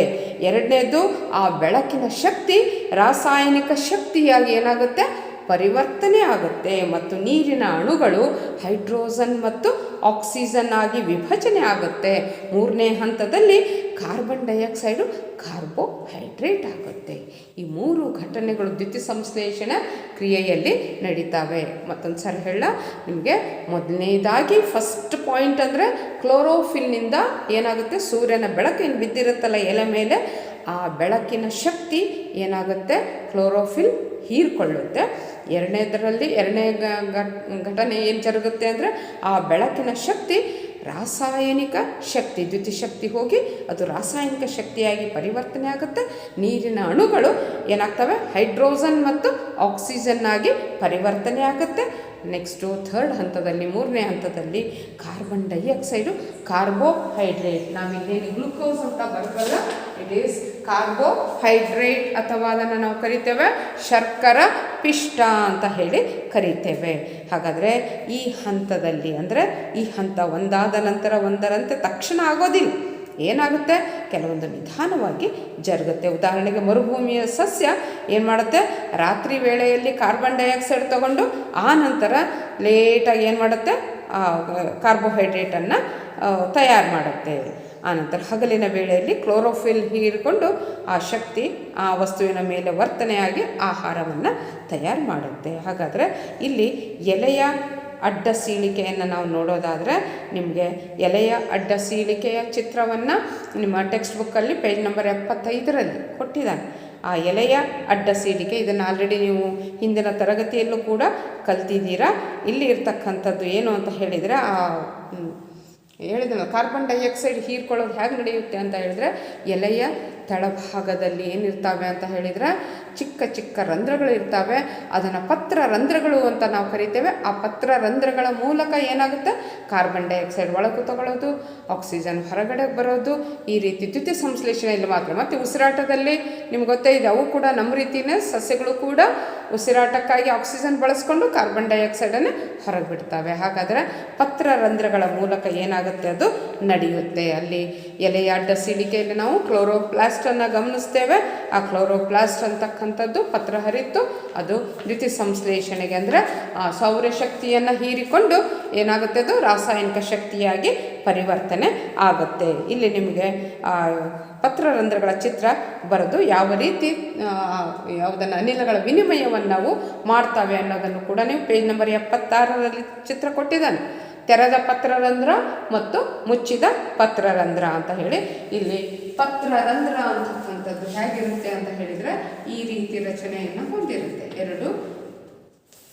ಎರಡನೇದು ಆ ಬೆಳಕಿನ ಶಕ್ತಿ ರಾಸಾಯನಿಕ ಶಕ್ತಿಯಾಗಿ ಏನಾಗುತ್ತೆ? ಪರಿವರ್ತನೆ ಆಗುತ್ತೆ. ಮತ್ತು ನೀರಿನ ಅಣುಗಳು ಹೈಡ್ರೋಜನ್ ಮತ್ತು ಆಕ್ಸಿಜನ್ ಆಗಿ ವಿಭಜನೆ ಆಗುತ್ತೆ. ಮೂರನೇ ಹಂತದಲ್ಲಿ ಕಾರ್ಬನ್ ಡೈಆಕ್ಸೈಡು ಕಾರ್ಬೋಹೈಡ್ರೇಟ್ ಆಗುತ್ತೆ. ಈ ಮೂರು ಘಟನೆಗಳು ದ್ಯುತಿ ಸಂಶ್ಲೇಷಣೆ ಕ್ರಿಯೆಯಲ್ಲಿ ನಡೀತಾವೆ. ಮತ್ತೊಂದು ಸಲ ಹೇಳ ನಿಮಗೆ. ಮೊದಲನೇದಾಗಿ ಫಸ್ಟ್ ಪಾಯಿಂಟ್ ಅಂದರೆ ಕ್ಲೋರೋಫಿಲ್ನಿಂದ ಏನಾಗುತ್ತೆ? ಸೂರ್ಯನ ಬೆಳಕೇನು ಬಿದ್ದಿರುತ್ತಲ್ಲ ಎಲೆ ಮೇಲೆ, ಆ ಬೆಳಕಿನ ಶಕ್ತಿ ಏನಾಗುತ್ತೆ? ಕ್ಲೋರೋಫಿಲ್ ಹೀರ್ಕೊಳ್ಳುತ್ತೆ. ಎರಡನೇ ಘಟನೆ ಏನು ಜರುಗುತ್ತೆ ಅಂದರೆ, ಆ ಬೆಳಕಿನ ಶಕ್ತಿ ರಾಸಾಯನಿಕ ಶಕ್ತಿ, ದ್ಯುತಿಶಕ್ತಿ ಹೋಗಿ ಅದು ರಾಸಾಯನಿಕ ಶಕ್ತಿಯಾಗಿ ಪರಿವರ್ತನೆ ಆಗುತ್ತೆ. ನೀರಿನ ಅಣುಗಳು ಏನಾಗ್ತವೆ, ಹೈಡ್ರೋಜನ್ ಮತ್ತು ಆಕ್ಸಿಜನ್ ಆಗಿ ಪರಿವರ್ತನೆ ಆಗುತ್ತೆ. ನೆಕ್ಸ್ಟು ಥರ್ಡ್ ಹಂತದಲ್ಲಿ, ಮೂರನೇ ಹಂತದಲ್ಲಿ ಕಾರ್ಬನ್ ಡೈಆಕ್ಸೈಡು ಕಾರ್ಬೋಹೈಡ್ರೇಟ್, ನಾವಿಲ್ಲೇನು ಗ್ಲುಕೋಸ್ ಅಂತ ಬರ್ತಲ್ಲ, ಇಟ್ ಈಸ್ ಕಾರ್ಬೋಹೈಡ್ರೇಟ್ ಅಥವಾ ಅದನ್ನು ನಾವು ಕರಿತೇವೆ ಶರ್ಕರ ಪಿಷ್ಟ ಅಂತ ಹೇಳಿ ಕರಿತೇವೆ. ಹಾಗಾದರೆ ಈ ಹಂತದಲ್ಲಿ ಅಂದರೆ ಈ ಹಂತ ಒಂದಾದ ನಂತರ ಒಂದರಂತೆ ತಕ್ಷಣ ಆಗೋದಿಲ್ಲ, ಏನಾಗುತ್ತೆ, ಕೆಲವೊಂದು ನಿಧಾನವಾಗಿ ಜರುಗುತ್ತೆ. ಉದಾಹರಣೆಗೆ ಮರುಭೂಮಿಯ ಸಸ್ಯ ಏನು ಮಾಡುತ್ತೆ, ರಾತ್ರಿ ವೇಳೆಯಲ್ಲಿ ಕಾರ್ಬನ್ ಡೈಆಕ್ಸೈಡ್ ತಗೊಂಡು ಆ ನಂತರ ಲೇಟಾಗಿ ಏನು ಮಾಡುತ್ತೆ, ಕಾರ್ಬೋಹೈಡ್ರೇಟನ್ನು ತಯಾರು ಮಾಡುತ್ತೆ. ಆನಂತರ ಹಗಲಿನ ವೇಳೆಯಲ್ಲಿ ಕ್ಲೋರೋಫಿಲ್ ಹೀರಿಕೊಂಡು ಆ ಶಕ್ತಿ ಆ ವಸ್ತುವಿನ ಮೇಲೆ ವರ್ತನೆಯಾಗಿ ಆಹಾರವನ್ನು ತಯಾರು ಮಾಡುತ್ತೆ. ಹಾಗಾದರೆ ಇಲ್ಲಿ ಎಲೆಯ ಅಡ್ಡ ಸೀಳಿಕೆಯನ್ನು ನಾವು ನೋಡೋದಾದರೆ ನಿಮಗೆ ಎಲೆಯ ಅಡ್ಡ ಸೀಳಿಕೆಯ ಚಿತ್ರವನ್ನು ನಿಮ್ಮ ಟೆಕ್ಸ್ಟ್ ಬುಕ್ಕಲ್ಲಿ ಪೇಜ್ ನಂಬರ್ 75ರಲ್ಲಿ ಕೊಟ್ಟಿದ್ದಾನೆ. ಆ ಎಲೆಯ ಅಡ್ಡ ಸೀಳಿಕೆ ಇದನ್ನು ಆಲ್ರೆಡಿ ನೀವು ಹಿಂದಿನ ತರಗತಿಯಲ್ಲೂ ಕೂಡ ಕಲ್ತಿದ್ದೀರಾ. ಇಲ್ಲಿ ಇರ್ತಕ್ಕಂಥದ್ದು ಏನು ಅಂತ ಹೇಳಿದರೆ, ಹೇಳಿದ್ನಲ್ಲ ಕಾರ್ಬನ್ ಡೈಆಕ್ಸೈಡ್ ಹೀರ್ಕೊಳ್ಳೋದು ಹೇಗೆ ನಡೆಯುತ್ತೆ ಅಂತ ಹೇಳಿದರೆ, ಎಲೆಯ ತಳಭಾಗದಲ್ಲಿ ಏನಿರ್ತವೆ ಅಂತ ಹೇಳಿದರೆ ಚಿಕ್ಕ ಚಿಕ್ಕ ರಂಧ್ರಗಳು ಇರ್ತವೆ. ಅದನ್ನು ಪತ್ರ ರಂಧ್ರಗಳು ಅಂತ ನಾವು ಕರಿತೇವೆ. ಆ ಪತ್ರ ರಂಧ್ರಗಳ ಮೂಲಕ ಏನಾಗುತ್ತೆ, ಕಾರ್ಬನ್ ಡೈಆಕ್ಸೈಡ್ ಒಳಗೂ ತಗೊಳ್ಳೋದು, ಆಕ್ಸಿಜನ್ ಹೊರಗಡೆ ಬರೋದು, ಈ ರೀತಿ ದ್ಯುತಿ ಸಂಶ್ಲೇಷಣೆಯಲ್ಲಿ ಮಾತ್ರ. ಮತ್ತು ಉಸಿರಾಟದಲ್ಲಿ ನಿಮ್ಗೆ ಗೊತ್ತೇ ಇದೆ, ಅವು ಕೂಡ ನಮ್ಮ ರೀತಿಯೇ ಸಸ್ಯಗಳು ಕೂಡ ಉಸಿರಾಟಕ್ಕಾಗಿ ಆಕ್ಸಿಜನ್ ಬಳಸ್ಕೊಂಡು ಕಾರ್ಬನ್ ಡೈಆಕ್ಸೈಡನ್ನು ಹೊರಗೆ ಬಿಡ್ತವೆ. ಹಾಗಾದರೆ ಪತ್ರ ರಂಧ್ರಗಳ ಮೂಲಕ ಏನಾಗುತ್ತೆ, ಅದು ನಡೆಯುತ್ತೆ. ಅಲ್ಲಿ ಎಲೆಯ ಅಡ್ಡ ಸೀಳಿಕೆಯಲ್ಲಿ ನಾವು ಕ್ಲೋರೋಪ್ಲಾಸ್ಟನ್ನು ಗಮನಿಸ್ತೇವೆ. ಆ ಕ್ಲೋರೋಪ್ಲಾಸ್ಟ್ ಅಂತಕ್ಕಂಥದ್ದು ಪತ್ರ ಹರಿತು ಅದು ದ್ಯುತಿ ಸಂಶ್ಲೇಷಣೆಗೆ ಅಂದರೆ ಸೌರಶಕ್ತಿಯನ್ನು ಹೀರಿಕೊಂಡು ಏನಾಗುತ್ತೆ, ಅದು ರಾಸಾಯನಿಕ ಶಕ್ತಿಯಾಗಿ ಪರಿವರ್ತನೆ ಆಗುತ್ತೆ. ಇಲ್ಲಿ ನಿಮಗೆ ಪತ್ರರಂಧ್ರಗಳ ಚಿತ್ರ ಬರೆದು ಯಾವ ರೀತಿ ಯಾವುದನ್ನು ಅನಿಲಗಳ ವಿನಿಮಯವನ್ನು ನಾವು ಮಾಡ್ತವೆ ಅನ್ನೋದನ್ನು ಕೂಡ ನೀವು ಪೇಜ್ ನಂಬರ್ 76ರಲ್ಲಿ ಚಿತ್ರ ಕೊಟ್ಟಿದ್ದಾನೆ. ತೆರೆದ ಪತ್ರರಂಧ್ರ ಮತ್ತು ಮುಚ್ಚಿದ ಪತ್ರರಂಧ್ರ ಅಂತ ಹೇಳಿ. ಇಲ್ಲಿ ಪತ್ರರಂಧ್ರ ಅಂತಕ್ಕಂಥದ್ದು ಹೇಗಿರುತ್ತೆ ಅಂತ ಹೇಳಿದರೆ ಈ ರೀತಿ ರಚನೆಯನ್ನು ಹೊಂದಿರುತ್ತೆ. ಎರಡು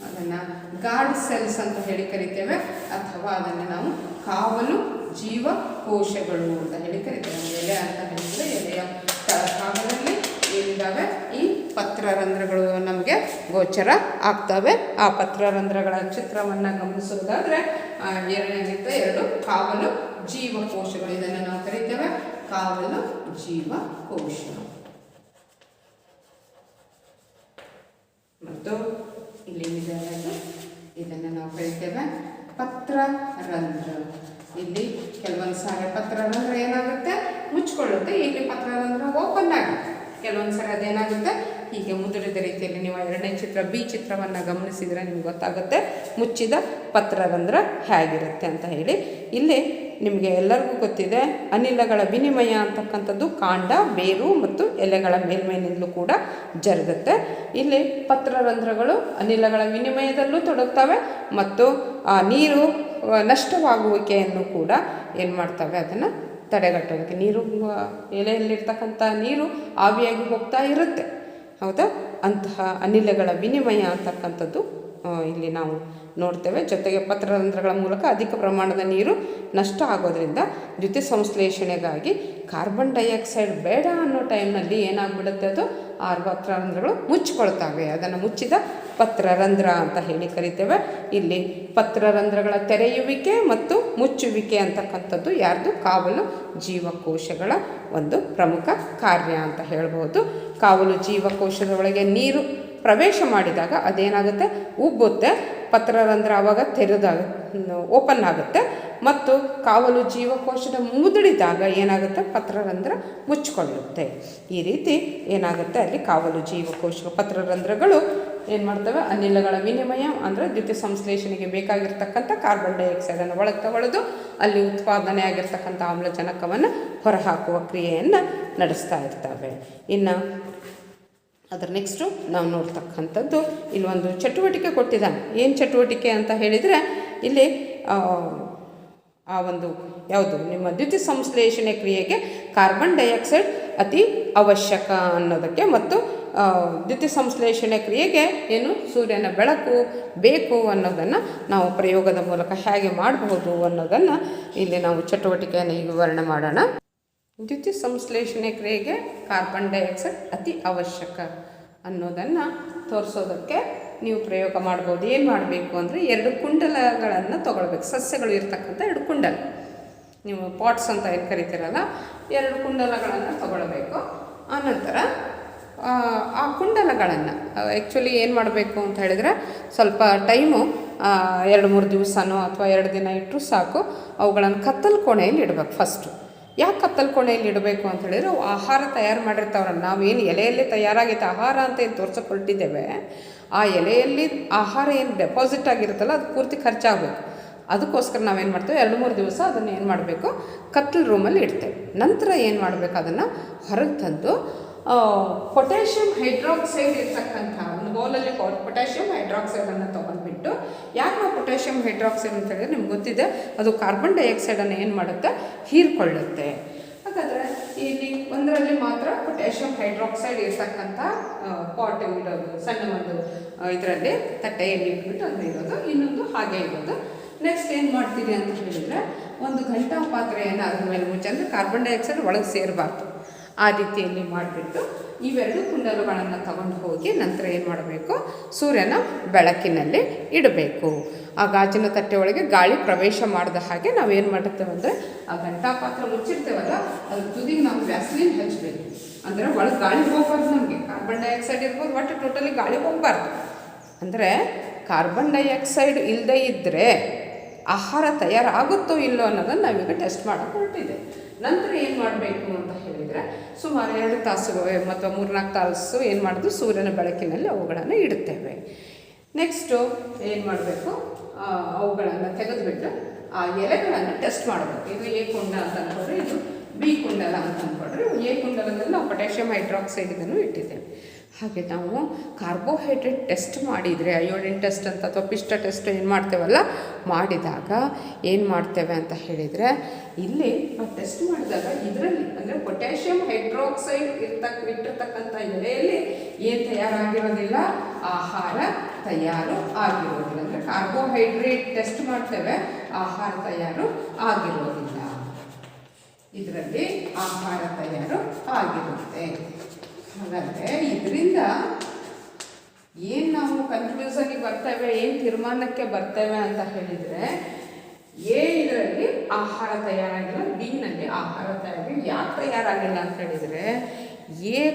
ಅದನ್ನು ಗಾರ್ಡ್ ಸೆಲ್ಸ್ ಅಂತ ಹೇಳಿ ಕರಿತೇವೆ, ಅಥವಾ ಅದನ್ನು ನಾವು ಕಾವಲು ಜೀವಕೋಶಗಳು ಅಂತ ಹೇಳಿ ಕರಿತೇವೆ. ಎಲೆ ಅಂತ ಹೇಳಿದರೆ ಎಲೆಯ ತಳಭಾಗದಲ್ಲಿ ಏನಿದ್ದಾವೆ ಈ ಪತ್ರರಂಧ್ರಗಳು ನಮಗೆ ಗೋಚರ ಆಗ್ತವೆ. ಆ ಪತ್ರರಂಧ್ರಗಳ ಚಿತ್ರವನ್ನು ಗಮನಿಸುವುದಾದರೆ ಎರಡನೇಗಿಂತ ಎರಡು ಕಾವಲು ಜೀವಕೋಶಗಳು, ಇದನ್ನು ನಾವು ಕರಿತೇವೆ ಕಾವಲು ಜೀವಕೋಶ. ಮತ್ತು ಇಲ್ಲಿ ಇದನ್ನು ನಾವು ಕರಿತೇವೆ ಪತ್ರರಂಧ್ರ. ಇಲ್ಲಿ ಕೆಲವೊಂದು ಸಾರಿ ಪತ್ರರಂಧ್ರ ಏನಾಗುತ್ತೆ, ಮುಚ್ಕೊಳ್ಳುತ್ತೆ. ಇಲ್ಲಿ ಪತ್ರರಂಧ್ರ ಓಪನ್ ಆಗುತ್ತೆ. ಕೆಲವೊಂದು ಸರಿ ಅದೇನಾಗುತ್ತೆ, ಹೀಗೆ ಮುದುರಿದ ರೀತಿಯಲ್ಲಿ. ನೀವು ಎರಡನೇ ಚಿತ್ರ ಬಿ ಚಿತ್ರವನ್ನು ಗಮನಿಸಿದರೆ ನಿಮ್ಗೆ ಗೊತ್ತಾಗುತ್ತೆ ಮುಚ್ಚಿದ ಪತ್ರರಂಧ್ರ ಹೇಗಿರುತ್ತೆ ಅಂತ ಹೇಳಿ. ಇಲ್ಲಿ ನಿಮಗೆ ಎಲ್ಲರಿಗೂ ಗೊತ್ತಿದೆ, ಅನಿಲಗಳ ವಿನಿಮಯ ಅಂತಕ್ಕಂಥದ್ದು ಕಾಂಡ, ಬೇರು ಮತ್ತು ಎಲೆಗಳ ಮೇಲ್ಮೈನಿಂದಲೂ ಕೂಡ ಜರುಗುತ್ತೆ. ಇಲ್ಲಿ ಪತ್ರರಂಧ್ರಗಳು ಅನಿಲಗಳ ವಿನಿಮಯದಲ್ಲೂ ತೊಡಗ್ತವೆ ಮತ್ತು ನೀರು ನಷ್ಟವಾಗುವಿಕೆಯನ್ನು ಕೂಡ ಏನು ಮಾಡ್ತವೆ, ಅದನ್ನು ತಡೆಗಟ್ಟೋದಕ್ಕೆ. ನೀರು ಎಲೆಯಲ್ಲಿರ್ತಕ್ಕಂಥ ನೀರು ಆವಿಯಾಗಿ ಹೋಗ್ತಾ ಇರುತ್ತೆ, ಹೌದಾ. ಅಂತಹ ಅನಿಲಗಳ ವಿನಿಮಯ ಅಂತಕ್ಕಂಥದ್ದು ಇಲ್ಲಿ ನಾವು ನೋಡ್ತೇವೆ. ಜೊತೆಗೆ ಪತ್ರರಂಧ್ರಗಳ ಮೂಲಕ ಅಧಿಕ ಪ್ರಮಾಣದ ನೀರು ನಷ್ಟ ಆಗೋದ್ರಿಂದ ದ್ಯುತಿ ಸಂಶ್ಲೇಷಣೆಗಾಗಿ ಕಾರ್ಬನ್ ಡೈಆಕ್ಸೈಡ್ ಬೇಡ ಅನ್ನೋ ಟೈಮ್ನಲ್ಲಿ ಏನಾಗ್ಬಿಡುತ್ತೆ, ಅದು ಆ ಪತ್ರರಂಧ್ರಗಳು ಮುಚ್ಚಿಕೊಳ್ತವೆ. ಅದನ್ನು ಮುಚ್ಚಿದ ಪತ್ರರಂಧ್ರ ಅಂತ ಹೇಳಿ ಕರಿತೇವೆ. ಇಲ್ಲಿ ಪತ್ರರಂಧ್ರಗಳ ತೆರೆಯುವಿಕೆ ಮತ್ತು ಮುಚ್ಚುವಿಕೆ ಅಂತಕ್ಕಂಥದ್ದು ಯಾರ್ದು, ಕಾವಲು ಜೀವಕೋಶಗಳ ಒಂದು ಪ್ರಮುಖ ಕಾರ್ಯ ಅಂತ ಹೇಳ್ಬೋದು. ಕಾವಲು ಜೀವಕೋಶದ ಒಳಗೆ ನೀರು ಪ್ರವೇಶ ಮಾಡಿದಾಗ ಅದೇನಾಗುತ್ತೆ, ಉಬ್ಬುತ್ತೆ. ಪತ್ರರಂಧ್ರ ಆವಾಗ ತೆರೆದಾಗ ಓಪನ್ ಆಗುತ್ತೆ ಮತ್ತು ಕಾವಲು ಜೀವಕೋಶದ ಮುದುಡಿದಾಗ ಏನಾಗುತ್ತೆ, ಪತ್ರರಂಧ್ರ ಮುಚ್ಚಿಕೊಳ್ಳುತ್ತೆ. ಈ ರೀತಿ ಏನಾಗುತ್ತೆ, ಅಲ್ಲಿ ಕಾವಲು ಜೀವಕೋಶ ಪತ್ರರಂಧ್ರಗಳು ಏನು ಮಾಡ್ತವೆ, ಅನಿಲಗಳ ವಿನಿಮಯ ಅಂದರೆ ದ್ಯುತಿ ಸಂಶ್ಲೇಷಣೆಗೆ ಬೇಕಾಗಿರ್ತಕ್ಕಂಥ ಕಾರ್ಬನ್ ಡೈಆಕ್ಸೈಡನ್ನು ಒಳಗೆ ತಗೊಳ್ಳೋದು, ಅಲ್ಲಿ ಉತ್ಪಾದನೆ ಆಗಿರ್ತಕ್ಕಂಥ ಆಮ್ಲಜನಕವನ್ನು ಹೊರಹಾಕುವ ಕ್ರಿಯೆಯನ್ನು ನಡೆಸ್ತಾ ಇರ್ತವೆ. ಇನ್ನು ಅದರ ನೆಕ್ಸ್ಟು ನಾವು ನೋಡ್ತಕ್ಕಂಥದ್ದು ಇಲ್ಲೊಂದು ಚಟುವಟಿಕೆ ಕೊಟ್ಟಿದ್ದಾನೆ. ಏನು ಚಟುವಟಿಕೆ ಅಂತ ಹೇಳಿದರೆ, ಇಲ್ಲಿ ಆ ಒಂದು ಯಾವುದು ನಿಮ್ಮ ದ್ಯುತಿ ಸಂಶ್ಲೇಷಣೆ ಕ್ರಿಯೆಗೆ ಕಾರ್ಬನ್ ಡೈಆಕ್ಸೈಡ್ ಅತಿ ಅವಶ್ಯಕ ಅನ್ನೋದಕ್ಕೆ ಮತ್ತು ದ್ಯುತಿ ಸಂಶ್ಲೇಷಣೆ ಕ್ರಿಯೆಗೆ ಏನು ಸೂರ್ಯನ ಬೆಳಕು ಬೇಕು ಅನ್ನೋದನ್ನು ನಾವು ಪ್ರಯೋಗದ ಮೂಲಕ ಹೇಗೆ ಮಾಡಬಹುದು ಅನ್ನೋದನ್ನು ಇಲ್ಲಿ ನಾವು ಚಟುವಟಿಕೆಯನ್ನು ಈಗ ವಿವರಣೆ ಮಾಡೋಣ. ದ್ಯುತಿ ಸಂಶ್ಲೇಷಣೆ ಕ್ರಿಯೆಗೆ ಕಾರ್ಬನ್ ಡೈಆಕ್ಸೈಡ್ ಅತಿ ಅವಶ್ಯಕ ಅನ್ನೋದನ್ನು ತೋರಿಸೋದಕ್ಕೆ ನೀವು ಪ್ರಯೋಗ ಮಾಡ್ಬೋದು. ಏನು ಮಾಡಬೇಕು ಅಂದರೆ 2 ಕುಂಡಲಗಳನ್ನು ತೊಗೊಳ್ಬೇಕು. ಸಸ್ಯಗಳು ಇರ್ತಕ್ಕಂಥ 2 ಕುಂಡಲ, ನೀವು ಪಾಟ್ಸ್ ಅಂತ ಏನು ಕರಿತೀರಲ್ಲ, 2 ಕುಂಡಲಗಳನ್ನು ತೊಗೊಳ್ಬೇಕು. ಆನಂತರ ಆ ಕುಂಡಲಗಳನ್ನು ಆ್ಯಕ್ಚುಲಿ ಏನು ಮಾಡಬೇಕು ಅಂತ ಹೇಳಿದರೆ ಸ್ವಲ್ಪ ಟೈಮು 2-3 ದಿವಸನೋ ಅಥವಾ 2 ದಿನ ಇಟ್ಟರು ಸಾಕು. ಅವುಗಳನ್ನು ಕತ್ತಲು ಕೋಣೆಯಲ್ಲಿ ಇಡಬೇಕು. ಫಸ್ಟು ಯಾಕೆ ಕತ್ತಲು ಕೋಣೆಯಲ್ಲಿ ಇಡಬೇಕು ಅಂತ ಹೇಳಿದರೆ ಅವು ಆಹಾರ ತಯಾರು ಮಾಡಿರ್ತಾವ್ರಲ್ಲ, ನಾವೇನು ಎಲೆಯಲ್ಲಿ ತಯಾರಾಗೈತೆ ಆಹಾರ ಅಂತ ಏನು ತೋರ್ಸೋಕೊಟ್ಟಿದ್ದೇವೆ, ಆ ಎಲೆಯಲ್ಲಿ ಆಹಾರ ಏನು ಡೆಪಾಸಿಟ್ ಆಗಿರುತ್ತಲ್ಲ ಅದು ಪೂರ್ತಿ ಖರ್ಚಾಗಬೇಕು. ಅದಕ್ಕೋಸ್ಕರ ನಾವೇನು ಮಾಡ್ತೇವೆ 2-3 ದಿವಸ ಅದನ್ನು ಏನು ಮಾಡಬೇಕು, ಕತ್ತಲು ರೂಮಲ್ಲಿ ಇಡ್ತೇವೆ. ನಂತರ ಏನು ಮಾಡಬೇಕು, ಅದನ್ನು ಹೊರಗೆ ತಂದು ಪೊಟ್ಯಾಷಿಯಂ ಹೈಡ್ರಾಕ್ಸೈಡ್ ಇರ್ತಕ್ಕಂಥ ಒಂದು ಬೌಲಲ್ಲಿ ಪೊಟ್ಯಾಷಿಯಂ ಹೈಡ್ರಾಕ್ಸೈಡನ್ನು ತೊಗೊಂಡ್ಬಿಟ್ಟು, ಯಾಕೆ ನಾವು ಪೊಟ್ಯಾಷಿಯಂ ಹೈಡ್ರಾಕ್ಸೈಡ್ ಅಂತ ಹೇಳಿದ್ರೆ ನಿಮ್ಗೆ ಗೊತ್ತಿದೆ, ಅದು ಕಾರ್ಬನ್ ಡೈಆಕ್ಸೈಡನ್ನು ಏನು ಮಾಡುತ್ತೆ, ಹೀರ್ಕೊಳ್ಳುತ್ತೆ. ಹಾಗಾದರೆ ಇಲ್ಲಿ ಒಂದರಲ್ಲಿ ಮಾತ್ರ ಪೊಟ್ಯಾಷಿಯಂ ಹೈಡ್ರಾಕ್ಸೈಡ್ ಇರ್ತಕ್ಕಂಥ ಪಾಟ್ ಇಡೋದು, ಸಣ್ಣ ಒಂದು ಇದರಲ್ಲಿ ತಟ್ಟೆಯಲ್ಲಿ ಇಟ್ಬಿಟ್ಟು ಅದು ಇರೋದು, ಇನ್ನೊಂದು ಹಾಗೆ ಇರೋದು. ನೆಕ್ಸ್ಟ್ ಏನು ಮಾಡ್ತೀವಿ ಅಂತ ಹೇಳಿದರೆ, ಒಂದು ಘಂಟಾ ಪಾತ್ರೆಯನ್ನು ಅದ್ರ ಮೇಲೆ ಮುಚ್ಚಿ, ಅಂದರೆ ಕಾರ್ಬನ್ ಡೈಆಕ್ಸೈಡ್ ಒಳಗೆ ಸೇರಬಾರ್ದು, ಆ ರೀತಿಯಲ್ಲಿ ಮಾಡಿಬಿಟ್ಟು ಇವೆರಡು ಕುಂಡಲಗಳನ್ನು ತಗೊಂಡು ಹೋಗಿ ನಂತರ ಏನು ಮಾಡಬೇಕು, ಸೂರ್ಯನ ಬೆಳಕಿನಲ್ಲಿ ಇಡಬೇಕು. ಆ ಗಾಜಿನ ತಟ್ಟೆ ಒಳಗೆ ಗಾಳಿ ಪ್ರವೇಶ ಮಾಡಿದ ಹಾಗೆ ನಾವೇನು ಮಾಡುತ್ತೇವೆ ಅಂದರೆ, ಆ ಘಂಟಾ ಪಾತ್ರೆ ಮುಚ್ಚಿರ್ತೇವಲ್ಲ ಅದ್ರ ತುದಿಗೆ ನಾವು ವ್ಯಾಸ್ಲಿನ್ ಹಚ್ಚಬೇಕು. ಅಂದರೆ ಒಳಗೆ ಗಾಳಿ ಹೋಗ್ಬಾರ್ದು, ನಮಗೆ ಕಾರ್ಬನ್ ಡೈಆಕ್ಸೈಡ್ ಇರ್ಬೋದು, ಒಟ್ಟು ಟೋಟಲಿ ಗಾಳಿ ಹೋಗಬಾರ್ದು. ಅಂದರೆ ಕಾರ್ಬನ್ ಡೈಆಕ್ಸೈಡ್ ಇಲ್ಲದೇ ಇದ್ದರೆ ಆಹಾರ ತಯಾರಾಗುತ್ತೋ ಇಲ್ಲೋ ಅನ್ನೋದನ್ನು ನಾವೀಗ ಟೆಸ್ಟ್ ಮಾಡೋಕ್ಕೆ ಹೊರಟಿದೆ. ನಂತರ ಏನು ಮಾಡಬೇಕು ಅಂತ ಹೇಳಿದರೆ, ಸುಮಾರು 2 ತಾಸು ಮತ್ತು 3-4 ತಾಸು ಏನು ಮಾಡೋದು, ಸೂರ್ಯನ ಬೆಳಕಿನಲ್ಲಿ ಅವುಗಳನ್ನು ಇಡುತ್ತೇವೆ. ನೆಕ್ಸ್ಟು ಏನು ಮಾಡಬೇಕು, ಅವುಗಳನ್ನು ತೆಗೆದುಬಿಟ್ಟು ಆ ಎಲೆಗಳನ್ನು ಟೆಸ್ಟ್ ಮಾಡಬೇಕು. ಇದು ಎ ಕುಂಡ ಅಂತ ಅಂದ್ಕೊಂಡ್ರೆ, ಇದು ಬಿ ಕುಂಡಲ ಅಂತ ಅಂದ್ಕೊಂಡ್ರೆ, ಎ ಕುಂಡಲದಲ್ಲಿ ನಾವು ಪೊಟ್ಯಾಷಿಯಂ ಹೈಡ್ರಾಕ್ಸೈಡ್ ಇದನ್ನು ಇಟ್ಟಿದ್ದೇವೆ. ಹಾಗೆ ನಾವು ಕಾರ್ಬೋಹೈಡ್ರೇಟ್ ಟೆಸ್ಟ್ ಮಾಡಿದರೆ, ಅಯೋಡಿನ್ ಟೆಸ್ಟ್ ಅಂತ ಅಥವಾ ಪಿಷ್ಟ ಟೆಸ್ಟ್ ಏನು ಮಾಡ್ತೇವಲ್ಲ, ಮಾಡಿದಾಗ ಏನು ಮಾಡ್ತೇವೆ ಅಂತ ಹೇಳಿದರೆ, ಇಲ್ಲಿ ನಾವು ಟೆಸ್ಟ್ ಮಾಡಿದಾಗ ಇದರಲ್ಲಿ ಅಂದರೆ ಪೊಟ್ಯಾಷಿಯಂ ಹೈಡ್ರಾಕ್ಸೈಡ್ ಇಟ್ಟಿರ್ತಕ್ಕಂಥ ಎಲೆಯಲ್ಲಿ ಏನು ತಯಾರಾಗಿರೋದಿಲ್ಲ, ಆಹಾರ ತಯಾರು ಆಗಿರೋದಿಲ್ಲ. ಅಂದರೆ ಕಾರ್ಬೋಹೈಡ್ರೇಟ್ ಟೆಸ್ಟ್ ಮಾಡ್ತೇವೆ, ಆಹಾರ ತಯಾರು ಆಗಿರೋದಿಲ್ಲ, ಇದರಲ್ಲಿ ಆಹಾರ ತಯಾರು ಆಗಿರುತ್ತೆ. ಹಾಗಾದರೆ ಇದರಿಂದ ಏನು ನಾವು ಕನ್ಕ್ಲೂಷನ್ಗೆ ಬರ್ತೇವೆ, ಏನು ತೀರ್ಮಾನಕ್ಕೆ ಬರ್ತೇವೆ ಅಂತ ಹೇಳಿದರೆ, ಇದರಲ್ಲಿ ಆಹಾರ ತಯಾರಾಗಿಲ್ಲ, ಬಿನಲ್ಲಿ ಆಹಾರ ತಯಾರಾಗಿಲ್ಲ. ಯಾಕೆ ತಯಾರಾಗಿಲ್ಲ ಅಂತ ಹೇಳಿದರೆ,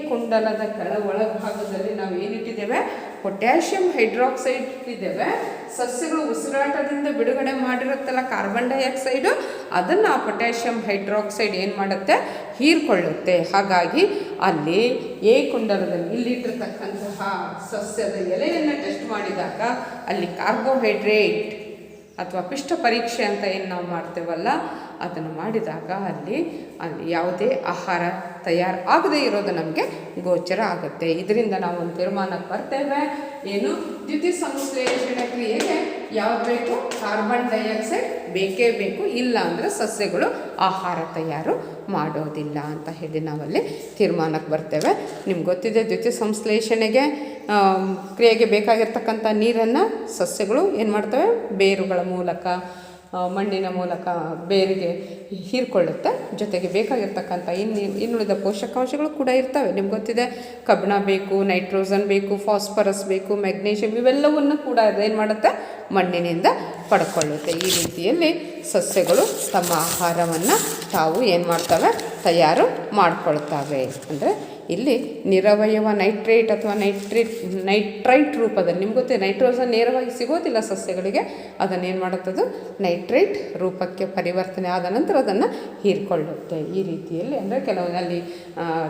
ಕುಂಡಲದ ಒಳಭಾಗದಲ್ಲಿ ನಾವು ಏನಿಟ್ಟಿದ್ದೇವೆ, ಪೊಟ್ಯಾಷಿಯಂ ಹೈಡ್ರಾಕ್ಸೈಡ್ ಇಟ್ಟಿದ್ದೇವೆ. ಸಸ್ಯಗಳು ಉಸಿರಾಟದಿಂದ ಬಿಡುಗಡೆ ಮಾಡಿರುತ್ತಲ್ಲ ಕಾರ್ಬನ್ ಡೈಆಕ್ಸೈಡು, ಅದನ್ನು ಆ ಪೊಟ್ಯಾಷಿಯಂ ಹೈಡ್ರಾಕ್ಸೈಡ್ ಏನು ಮಾಡುತ್ತೆ, ಹೀರ್ಕೊಳ್ಳುತ್ತೆ. ಹಾಗಾಗಿ ಅಲ್ಲಿ ಕುಂಡಲದಲ್ಲಿ ಇಲ್ಲಿಟ್ಟಿರ್ತಕ್ಕಂತಹ ಸಸ್ಯದ ಎಲೆಯನ್ನು ಟೆಸ್ಟ್ ಮಾಡಿದಾಗ ಅಲ್ಲಿ ಕಾರ್ಬೋಹೈಡ್ರೇಟ್ ಅಥವಾ ಪಿಷ್ಟ ಪರೀಕ್ಷೆ ಅಂತ ಏನು ನಾವು ಮಾಡ್ತೇವಲ್ಲ, ಅದನ್ನು ಮಾಡಿದಾಗ ಅಲ್ಲಿ ಯಾವುದೇ ಆಹಾರ ತಯಾರು ಆಗದೇ ಇರೋದು ನಮಗೆ ಗೋಚರ ಆಗುತ್ತೆ. ಇದರಿಂದ ನಾವು ಒಂದು ತೀರ್ಮಾನಕ್ಕೆ ಬರ್ತೇವೆ, ಏನು ದ್ಯುತಿ ಸಂಶ್ಲೇಷಣೆ ಕ್ರಿಯೆಗೆ ಯಾವ್ದು ಬೇಕು, ಕಾರ್ಬನ್ ಡೈಆಕ್ಸೈಡ್ ಬೇಕೇ ಬೇಕು, ಇಲ್ಲ ಅಂದರೆ ಸಸ್ಯಗಳು ಆಹಾರ ತಯಾರು ಮಾಡೋದಿಲ್ಲ ಅಂತ ಹೇಳಿ ನಾವಲ್ಲಿ ತೀರ್ಮಾನಕ್ಕೆ ಬರ್ತೇವೆ. ನಿಮ್ಗೆ ಗೊತ್ತಿದೆ, ದ್ಯುತಿ ಸಂಶ್ಲೇಷಣೆಗೆ ಕ್ರಿಯೆಗೆ ಬೇಕಾಗಿರ್ತಕ್ಕಂಥ ನೀರನ್ನು ಸಸ್ಯಗಳು ಏನು ಮಾಡ್ತವೆ, ಬೇರುಗಳ ಮೂಲಕ, ಮಣ್ಣಿನ ಮೂಲಕ ಬೇರಿಗೆ ಹೀರ್ಕೊಳ್ಳುತ್ತೆ. ಜೊತೆಗೆ ಬೇಕಾಗಿರ್ತಕ್ಕಂಥ ಇನ್ನುಳಿದ ಪೋಷಕಾಂಶಗಳು ಕೂಡ ಇರ್ತವೆ. ನಿಮ್ಗೆ ಗೊತ್ತಿದೆ, ಕಬ್ಬಿಣ ಬೇಕು, ನೈಟ್ರೋಜನ್ ಬೇಕು, ಫಾಸ್ಫರಸ್ ಬೇಕು, ಮ್ಯಾಗ್ನೀಷಿಯಂ, ಇವೆಲ್ಲವನ್ನು ಕೂಡ ಅದೇನು ಮಾಡುತ್ತೆ, ಮಣ್ಣಿನಿಂದ ಪಡ್ಕೊಳ್ಳುತ್ತೆ. ಈ ರೀತಿಯಲ್ಲಿ ಸಸ್ಯಗಳು ತಮ್ಮ ಆಹಾರವನ್ನು ತಾವು ಏನು ಮಾಡ್ತವೆ, ತಯಾರು ಮಾಡ್ಕೊಳ್ತವೆ. ಅಂದರೆ ಇಲ್ಲಿ ನಿರವಯವ ನೈಟ್ರೇಟ್ ಅಥವಾ ನೈಟ್ರೈಟ್ ರೂಪದಲ್ಲಿ, ನಿಮ್ಗೆ ಗೊತ್ತಿದೆ ನೈಟ್ರೋಜನ್ ನೇರವಾಗಿ ಸಿಗೋದಿಲ್ಲ ಸಸ್ಯಗಳಿಗೆ, ಅದನ್ನೇನು ಮಾಡುತ್ತದು, ನೈಟ್ರೇಟ್ ರೂಪಕ್ಕೆ ಪರಿವರ್ತನೆ ಆದ ನಂತರ ಅದನ್ನು ಹೀರ್ಕೊಳ್ಳುತ್ತೆ. ಈ ರೀತಿಯಲ್ಲಿ ಅಂದರೆ ಕೆಲವೊಂದಲ್ಲಿ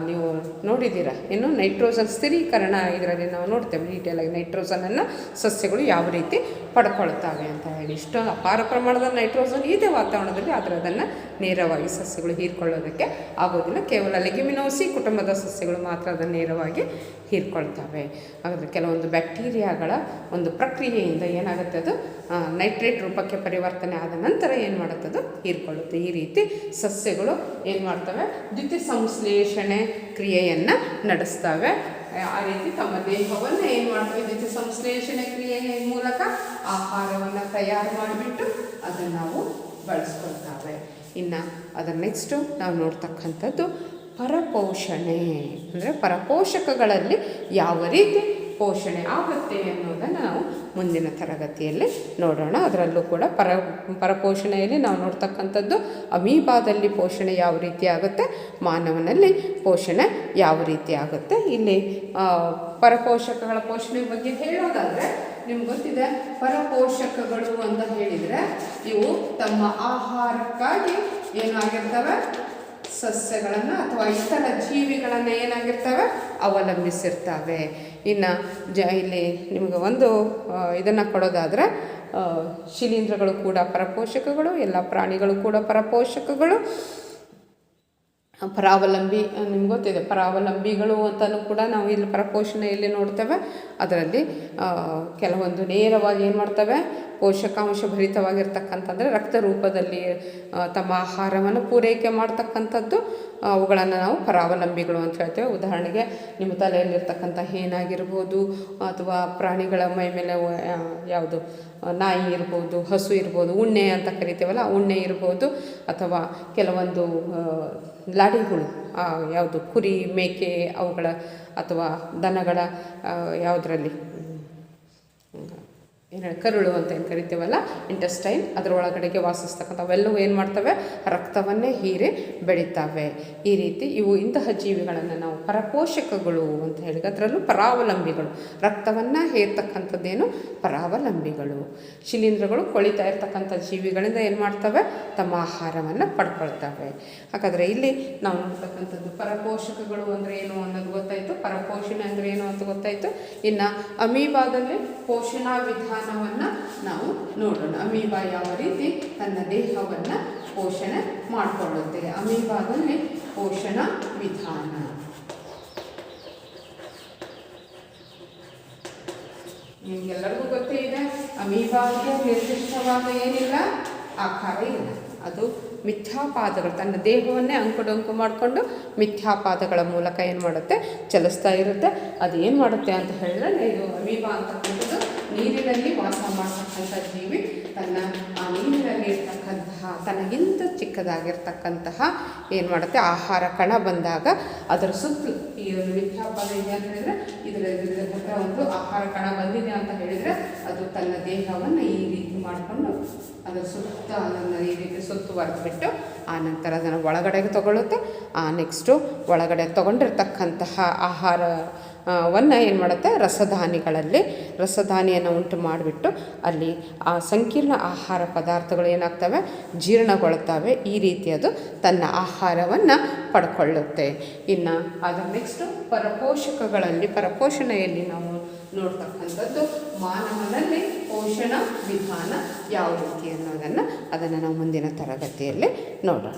ನೀವು ನೋಡಿದ್ದೀರ, ಏನು ನೈಟ್ರೋಜನ್ ಸ್ಥಿರೀಕರಣ, ಇದರಲ್ಲಿ ನಾವು ನೋಡ್ತೇವೆ ಡೀಟೇಲಾಗಿ ನೈಟ್ರೋಜನನ್ನು ಸಸ್ಯಗಳು ಯಾವ ರೀತಿ ಪಡ್ಕೊಳ್ತವೆ ಅಂತ ಹೇಳಿ. ಇಷ್ಟೊಂದು ಅಪಾರ ಪ್ರಮಾಣದ ನೈಟ್ರೋಜನ್ ಇದೆ ವಾತಾವರಣದಲ್ಲಿ, ಆದರೆ ಅದನ್ನು ನೇರವಾಗಿ ಸಸ್ಯಗಳು ಹೀರ್ಕೊಳ್ಳೋದಕ್ಕೆ ಆಗೋದಿಲ್ಲ. ಕೇವಲ ಲೆಗ್ಯುಮಿನೋಸಿ ಕುಟುಂಬದ ಸಸ್ಯಗಳು ಮಾತ್ರ ಅದನ್ನು ನೇರವಾಗಿ ಹೀರ್ಕೊಳ್ತವೆ. ಹಾಗಾದರೆ ಕೆಲವೊಂದು ಬ್ಯಾಕ್ಟೀರಿಯಾಗಳ ಒಂದು ಪ್ರಕ್ರಿಯೆಯಿಂದ ಏನಾಗುತ್ತೆ, ಅದು ನೈಟ್ರೇಟ್ ರೂಪಕ್ಕೆ ಪರಿವರ್ತನೆ ಆದ ನಂತರ ಏನು ಮಾಡುತ್ತದು, ಹೀರ್ಕೊಳ್ಳುತ್ತೆ. ಈ ರೀತಿ ಸಸ್ಯಗಳು ಏನು ಮಾಡ್ತವೆ, ದ್ಯುತಿ ಸಂಶ್ಲೇಷಣೆ ಕ್ರಿಯೆಯನ್ನು ನಡೆಸ್ತವೆ. ಆ ರೀತಿ ತಮ್ಮ ದೇಹವನ್ನು ಏನು ಮಾಡ್ತವೆ, ದ್ಯುತಿ ಸಂಶ್ಲೇಷಣೆ ಕ್ರಿಯೆಯ ಮೂಲಕ ಆಹಾರವನ್ನು ತಯಾರು ಮಾಡಿಬಿಟ್ಟು ಅದನ್ನು ನಾವು ಬಳಸ್ಕೊಳ್ತಾವೆ. ಇನ್ನು ಅದರ ನೆಕ್ಸ್ಟು ನಾವು ನೋಡ್ತಕ್ಕಂಥದ್ದು ಪರಪೋಷಣೆ, ಅಂದರೆ ಪರಪೋಷಕಗಳಲ್ಲಿ ಯಾವ ರೀತಿ ಪೋಷಣೆ ಆಗುತ್ತೆ ಅನ್ನೋದನ್ನು ನಾವು ಮುಂದಿನ ತರಗತಿಯಲ್ಲಿ ನೋಡೋಣ. ಅದರಲ್ಲೂ ಕೂಡ ಪರಪೋಷಣೆಯಲ್ಲಿ ನಾವು ನೋಡ್ತಕ್ಕಂಥದ್ದು ಅಮೀಬಾದಲ್ಲಿ ಪೋಷಣೆ ಯಾವ ರೀತಿ ಆಗುತ್ತೆ, ಮಾನವನಲ್ಲಿ ಪೋಷಣೆ ಯಾವ ರೀತಿ ಆಗುತ್ತೆ. ಇಲ್ಲಿ ಪರಪೋಷಕಗಳ ಪೋಷಣೆ ಬಗ್ಗೆ ಹೇಳೋದಾದರೆ ನಿಮ್ಗೆ ಗೊತ್ತಿದೆ, ಪರಪೋಷಕಗಳು ಅಂತ ಹೇಳಿದರೆ ಇವು ತಮ್ಮ ಆಹಾರಕ್ಕಾಗಿ ಏನಾಗಿರ್ತವೆ, ಸಸ್ಯಗಳನ್ನು ಅಥವಾ ಇತರ ಜೀವಿಗಳನ್ನು ಏನಾಗಿರ್ತವೆ ಅವಲಂಬಿಸಿರ್ತವೆ. ಇನ್ನು ಇಲ್ಲಿ ನಿಮಗೆ ಒಂದು ಇದನ್ನು ಕೊಡೋದಾದರೆ ಶಿಲೀಂಧ್ರಗಳು ಕೂಡ ಪರಪೋಷಕಗಳು, ಎಲ್ಲ ಪ್ರಾಣಿಗಳು ಕೂಡ ಪರಪೋಷಕಗಳು. ಪರಾವಲಂಬಿ ನಿಮ್ಗೆ ಗೊತ್ತಿದೆ, ಪರಾವಲಂಬಿಗಳು ಅಂತಲೂ ಕೂಡ ನಾವು ಇಲ್ಲಿ ಪರಪೋಷಣೆಯಲ್ಲಿ ನೋಡ್ತೇವೆ. ಅದರಲ್ಲಿ ಕೆಲವೊಂದು ನೇರವಾಗಿ ಏನು ಮಾಡ್ತವೆ, ಪೋಷಕಾಂಶ ಭರಿತವಾಗಿರ್ತಕ್ಕಂಥದ್ದರೆ ರಕ್ತ ರೂಪದಲ್ಲಿ ತಮ್ಮ ಆಹಾರವನ್ನು ಪೂರೈಕೆ ಮಾಡ್ತಕ್ಕಂಥದ್ದು, ಅವುಗಳನ್ನು ನಾವು ಪರಾವಲಂಬಿಗಳು ಅಂತ ಹೇಳ್ತೇವೆ. ಉದಾಹರಣೆಗೆ ನಿಮ್ಮ ತಲೆಯಲ್ಲಿರ್ತಕ್ಕಂಥ ಹೇನಾಗಿರ್ಬೋದು, ಅಥವಾ ಪ್ರಾಣಿಗಳ ಮೈ ಮೇಲೆ ಯಾವುದು ನಾಯಿ ಇರ್ಬೋದು, ಹಸು ಇರ್ಬೋದು, ಉಣ್ಣೆ ಅಂತ ಕರಿತೇವಲ್ಲ ಉಣ್ಣೆ ಇರ್ಬೋದು, ಅಥವಾ ಕೆಲವೊಂದು ಲಾಡಿಗಳು ಯಾವುದು ಕುರಿ ಮೇಕೆ ಅವುಗಳ ಅಥವಾ ದನಗಳ ಯಾವುದರಲ್ಲಿ ಕರುಳು ಅಂತ ಏನು ಕರಿತೇವಲ್ಲ ಇಂಟೆಸ್ಟೈನ್, ಅದರ ಒಳಗಡೆಗೆ ವಾಸಿಸ್ತಕ್ಕಂಥ ಅವೆಲ್ಲವೂ ಏನು ಮಾಡ್ತವೆ, ರಕ್ತವನ್ನೇ ಹೀರಿ ಬೆಳೀತವೆ. ಈ ರೀತಿ ಇಂತಹ ಜೀವಿಗಳನ್ನು ನಾವು ಪರಪೋಷಕಗಳು ಅಂತ ಹೇಳಿ, ಅದರಲ್ಲೂ ಪರಾವಲಂಬಿಗಳು, ರಕ್ತವನ್ನು ಹೇರ್ತಕ್ಕಂಥದ್ದೇನು ಪರಾವಲಂಬಿಗಳು. ಶಿಲೀಂಧ್ರಗಳು ಕೊಳಿತಾ ಇರ್ತಕ್ಕಂಥ ಜೀವಿಗಳಿಂದ ಏನು ಮಾಡ್ತವೆ, ತಮ್ಮ ಆಹಾರವನ್ನು ಪಡ್ಕೊಳ್ತವೆ. ಹಾಗಾದರೆ ಇಲ್ಲಿ ನಾವು ನೋಡ್ತಕ್ಕಂಥದ್ದು ಪರಪೋಷಕಗಳು ಅಂದರೆ ಏನು ಅನ್ನೋದು ಗೊತ್ತಾಯಿತು, ಪರಪೋಷಣೆ ಅಂದರೆ ಏನು ಅಂತ ಗೊತ್ತಾಯಿತು. ಇನ್ನು ಅಮೀಬಾದಲ್ಲಿ ಪೋಷಣಾ ವಿಧಾನವನ್ನು ನಾವು ನೋಡೋಣ. ಅಮೀಬಾ ಯಾವ ರೀತಿ ತನ್ನ ದೇಹವನ್ನು ಪೋಷಣೆ ಮಾಡಿಕೊಳ್ಳುತ್ತೆ. ಅಮೀಬಾದಲ್ಲಿ ಪೋಷಣಾ ವಿಧಾನ ನಿಮಗೆಲ್ಲರಿಗೂ ಗೊತ್ತೇ ಇದೆ. ಅಮೀಬಾಗೆ ನಿರ್ದಿಷ್ಟವಾದ ಏನಿಲ್ಲ, ಆಕಾರ ಇಲ್ಲ. ಅದು ಮಿಥ್ಯಾಪಾದಗಳು, ತನ್ನ ದೇಹವನ್ನೇ ಅಂಕುಡೊಂಕು ಮಾಡಿಕೊಂಡು ಮಿಥ್ಯಾಪಾದಗಳ ಮೂಲಕ ಏನು ಮಾಡುತ್ತೆ, ಚಲಿಸ್ತಾ ಇರುತ್ತೆ. ಅದು ಏನು ಮಾಡುತ್ತೆ ಅಂತ ಹೇಳಿದ್ರೆ, ಇದು ಅಮೀಬಾ ಅಂತಕ್ಕಂಥದ್ದು ನೀರಿನಲ್ಲಿ ವಾಸ ಮಾಡತಕ್ಕಂಥ ಜೀವಿ. ತನ್ನ ಆ ನೀರಿನಲ್ಲಿ ಇರ್ತಕ್ಕಂತಹ ತನಗಿಂತ ಚಿಕ್ಕದಾಗಿರ್ತಕ್ಕಂತಹ ಏನು ಮಾಡುತ್ತೆ, ಆಹಾರ ಕಣ ಬಂದಾಗ ಅದರ ಸುತ್ತಲೂ ಈ ಒಂದು ಮಿಥ್ಯಾಪಾದ ಇದೆ ಅಂತ ಹೇಳಿದರೆ, ಇದರ ಹತ್ರ ಒಂದು ಆಹಾರ ಕಣ ಬಂದಿದೆ ಅಂತ ಹೇಳಿದರೆ ಅದು ತನ್ನ ದೇಹವನ್ನು ಈ ರೀತಿ ಮಾಡಿಕೊಂಡು ಅದರ ಸುತ್ತ ಅದನ್ನು ಈ ರೀತಿ ಸುತ್ತುವರೆದ್ಬಿಟ್ಟು ಆ ನಂತರ ಅದನ್ನು ಒಳಗಡೆಗೆ ತಗೊಳ್ಳುತ್ತೆ. ನೆಕ್ಸ್ಟು ಒಳಗಡೆ ತೊಗೊಂಡಿರ್ತಕ್ಕಂತಹ ಆಹಾರವನ್ನು ಏನು ಮಾಡುತ್ತೆ, ರಸಧಾನಿಯನ್ನು ಉಂಟು ಮಾಡಿಬಿಟ್ಟು ಅಲ್ಲಿ ಆ ಸಂಕೀರ್ಣ ಆಹಾರ ಪದಾರ್ಥಗಳು ಏನಾಗ್ತವೆ, ಜೀರ್ಣಗೊಳ್ಳುತ್ತವೆ. ಈ ರೀತಿ ಅದು ತನ್ನ ಆಹಾರವನ್ನು ಪಡ್ಕೊಳ್ಳುತ್ತೆ. ಇನ್ನು ಅದರ ನೆಕ್ಸ್ಟು ಪರಪೋಷಣೆಯಲ್ಲಿ ನಾವು ನೋಡ್ತಕ್ಕಂಥದ್ದು ಮಾನವನಲ್ಲಿ ಪೋಷಣಾ ವಿಧಾನ ಯಾವ ರೀತಿ ಅನ್ನೋದನ್ನು ನಾವು ಮುಂದಿನ ತರಗತಿಯಲ್ಲಿ ನೋಡೋಣ.